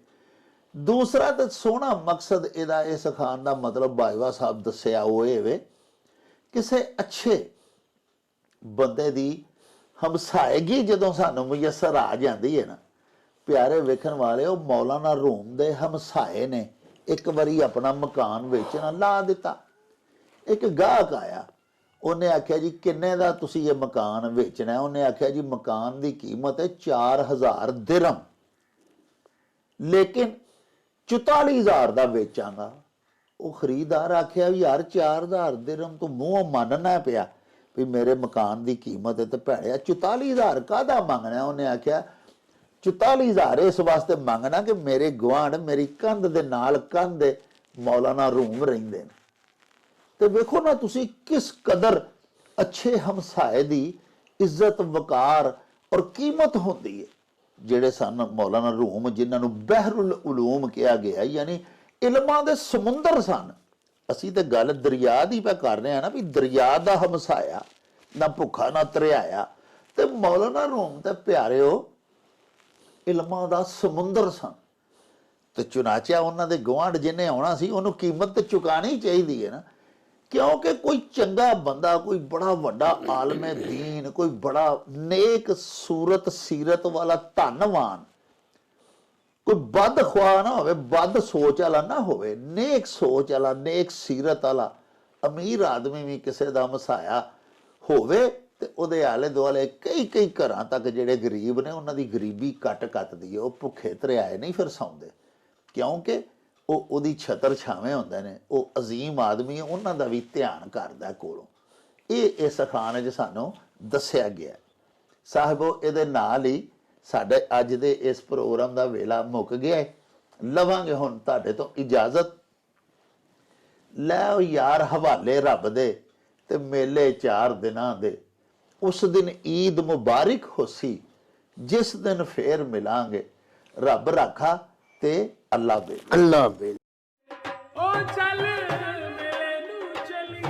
ਦੂਸਰਾ ਤੇ ਸੋਹਣਾ ਮਕਸਦ ਇਹਦਾ ਇਸ ਖਾਨ ਦਾ ਮਤਲਬ ਬਾਜਵਾ ਸਾਹਿਬ ਦੱਸਿਆ ਉਹ ਇਹ ਵੇ, ਕਿਸੇ ਅੱਛੇ ਬੰਦੇ ਦੀ ਹਮਸਾਇਗੀ ਜਦੋਂ ਸਾਨੂੰ ਮੁਯੱਸਰ ਆ ਜਾਂਦੀ ਹੈ ਨਾ ਪਿਆਰੇ ਵੇਖਣ ਵਾਲੇ, ਉਹ ਮੌਲਾਨਾ ਰੂਮ ਦੇ ਹਮਸਾਏ ਨੇ ਇੱਕ ਵਾਰੀ ਆਪਣਾ ਮਕਾਨ ਵੇਚਣਾ ਲਾ ਦਿੱਤਾ। ਇੱਕ ਗਾਹਕ ਆਇਆ, ਉਹਨੇ ਆਖਿਆ ਜੀ ਕਿੰਨੇ ਦਾ ਤੁਸੀਂ ਇਹ ਮਕਾਨ ਵੇਚਣਾ ਹੈ? ਉਹਨੇ ਆਖਿਆ ਜੀ ਮਕਾਨ ਦੀ ਕੀਮਤ ਹੈ 4000 ਦਿਰਹਮ, ਲੇਕਿਨ 44000 ਦਾ ਵੇਚਾਂਗਾ। ਉਹ ਖਰੀਦਦਾਰ ਆਖਿਆ ਵੀ ਯਾਰ 4000 ਦਿਰਹਮ ਤੋਂ ਮੂੰਹੋਂ ਮੰਨਣਾ ਪਿਆ ਵੀ ਮੇਰੇ ਮਕਾਨ ਦੀ ਕੀਮਤ ਹੈ ਤੇ ਭੈਣਿਆ 44000 ਕਾਹਦਾ ਮੰਗਣਾ? ਉਹਨੇ ਆਖਿਆ 44000 ਇਸ ਵਾਸਤੇ ਮੰਗਣਾ ਕਿ ਮੇਰੇ ਗੁਆਂਢ ਮੇਰੀ ਕੰਧ ਦੇ ਨਾਲ ਕੰਧ ਦੇ ਮੌਲਾਨਾ ਰੂਮ ਰਹਿੰਦੇ ਨੇ। ਤੇ ਵੇਖੋ ਨਾ ਤੁਸੀਂ ਕਿਸ ਕਦਰ ਅੱਛੇ ਹਮਸਾਏ ਦੀ ਇੱਜ਼ਤ ਵਕਾਰ ਔਰ ਕੀਮਤ ਹੁੰਦੀ ਹੈ। ਜਿਹੜੇ ਸਨ ਮੌਲਾਨਾ ਰੂਮ, ਜਿਨ੍ਹਾਂ ਨੂੰ ਬਹਿਰੁਲ ਉਲੂਮ ਕਿਹਾ ਗਿਆ, ਯਾਨੀ ਇਲਮਾਂ ਦੇ ਸਮੁੰਦਰ ਸਨ। ਅਸੀਂ ਤੇ ਗੱਲ ਦਰਿਆ ਦੀ ਪਾ ਕਰ ਰਹੇ ਹਾਂ ਨਾ, ਵੀ ਦਰਿਆ ਦਾ ਹਮਸਾਇਆ, ਨਾ ਭੁੱਖਾ ਨਾ ਤਰਿਆਇਆ। ਤੇ ਮੌਲਾਨਾ ਰੂਮ ਤੇ ਪਿਆਰਿਓ ਇਲਮਾਂ ਦਾ ਸਮੁੰਦਰ ਸਨ। ਤੇ ਚੁਨਾਚਿਆ ਉਹਨਾਂ ਦੇ ਗੁਆਂਢ ਜਿਹਨੇ ਆਉਣਾ ਸੀ ਉਹਨੂੰ ਕੀਮਤ ਤੇ ਚੁਕਾਣੀ ਚਾਹੀਦੀ ਹੈ ਨਾ, ਕਿਉਂਕਿ ਕੋਈ ਚੰਗਾ ਬੰਦਾ, ਕੋਈ ਬੜਾ ਵੱਡਾ ਆਲਮੇ ਦੀਨ, ਕੋਈ ਬੜਾ ਨੇਕ ਸੂਰਤ ਸੀਰਤ ਵਾਲਾ ਧੰਨਵਾਨ, ਕੋਈ ਬਦਖਵਾਹ ਨਾ ਹੋਵੇ, ਬਦ ਸੋਚ ਵਾਲਾ ਨਾ ਹੋਵੇ, ਨੇਕ ਸੋਚ ਵਾਲਾ, ਨੇਕ ਸੀਰਤ ਵਾਲਾ ਅਮੀਰ ਆਦਮੀ ਵੀ ਕਿਸੇ ਦਾ ਮਸਾਇਆ ਹੋਵੇ ਤੇ ਉਹਦੇ ਆਲੇ ਦੁਆਲੇ ਕਈ ਘਰਾਂ ਤੱਕ ਜਿਹੜੇ ਗਰੀਬ ਨੇ ਉਹਨਾਂ ਦੀ ਗਰੀਬੀ ਕੱਟਦੀ ਹੈ। ਉਹ ਭੁੱਖੇ ਤਰਿਆਏ ਨਹੀਂ ਫਿਰ ਸੌਂਦੇ, ਕਿਉਂਕਿ ਉਹ ਉਹਦੀ ਛਤਰ ਛਾਵੇਂ ਹੁੰਦੇ ਨੇ। ਉਹ ਅਜ਼ੀਮ ਆਦਮੀ, ਉਹਨਾਂ ਦਾ ਵੀ ਧਿਆਨ ਕਰਦਾ ਕੋਲੋਂ। ਇਹ ਇਸ ਅਖਾਣ 'ਚ ਸਾਨੂੰ ਦੱਸਿਆ ਗਿਆ। ਸਾਹਿਬੋ, ਇਹਦੇ ਨਾਲ ਹੀ ਸਾਡੇ ਅੱਜ ਦੇ ਇਸ ਪ੍ਰੋਗਰਾਮ ਦਾ ਵੇਲਾ ਮੁੱਕ ਗਿਆ ਹੈ। ਲਵਾਂਗੇ ਹੁਣ ਤੁਹਾਡੇ ਤੋਂ ਇਜਾਜ਼ਤ। ਲੈ ਯਾਰ ਹਵਾਲੇ ਰੱਬ ਦੇ ਤੇ ਮੇਲੇ 4 ਦਿਨਾਂ ਦੇ, ਉਸ ਦਿਨ ਈਦ ਮੁਬਾਰਕ ਹੋਸੀ, ਜਿਸ ਦਿਨ ਫੇਰ ਮਿਲਾਂਗੇ। ਰੱਬ ਰਾਖਾ ਤੇ ਅੱਲਾ ਬੇ ਅੱਲਾ ਬੇ। ओ चल मेले नू चली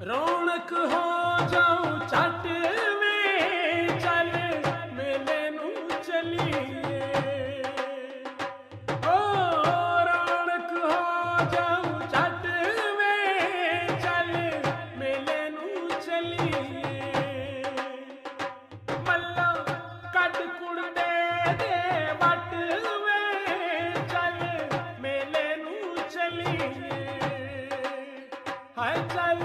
रौनक हो जाऊं छट में चल मेले नू चलिए ओ रौनक हो जाऊं छट में चल मेले नू चलिए मल्ला कट कुड़ दे वट में चल मेले नू चलिए हाय चल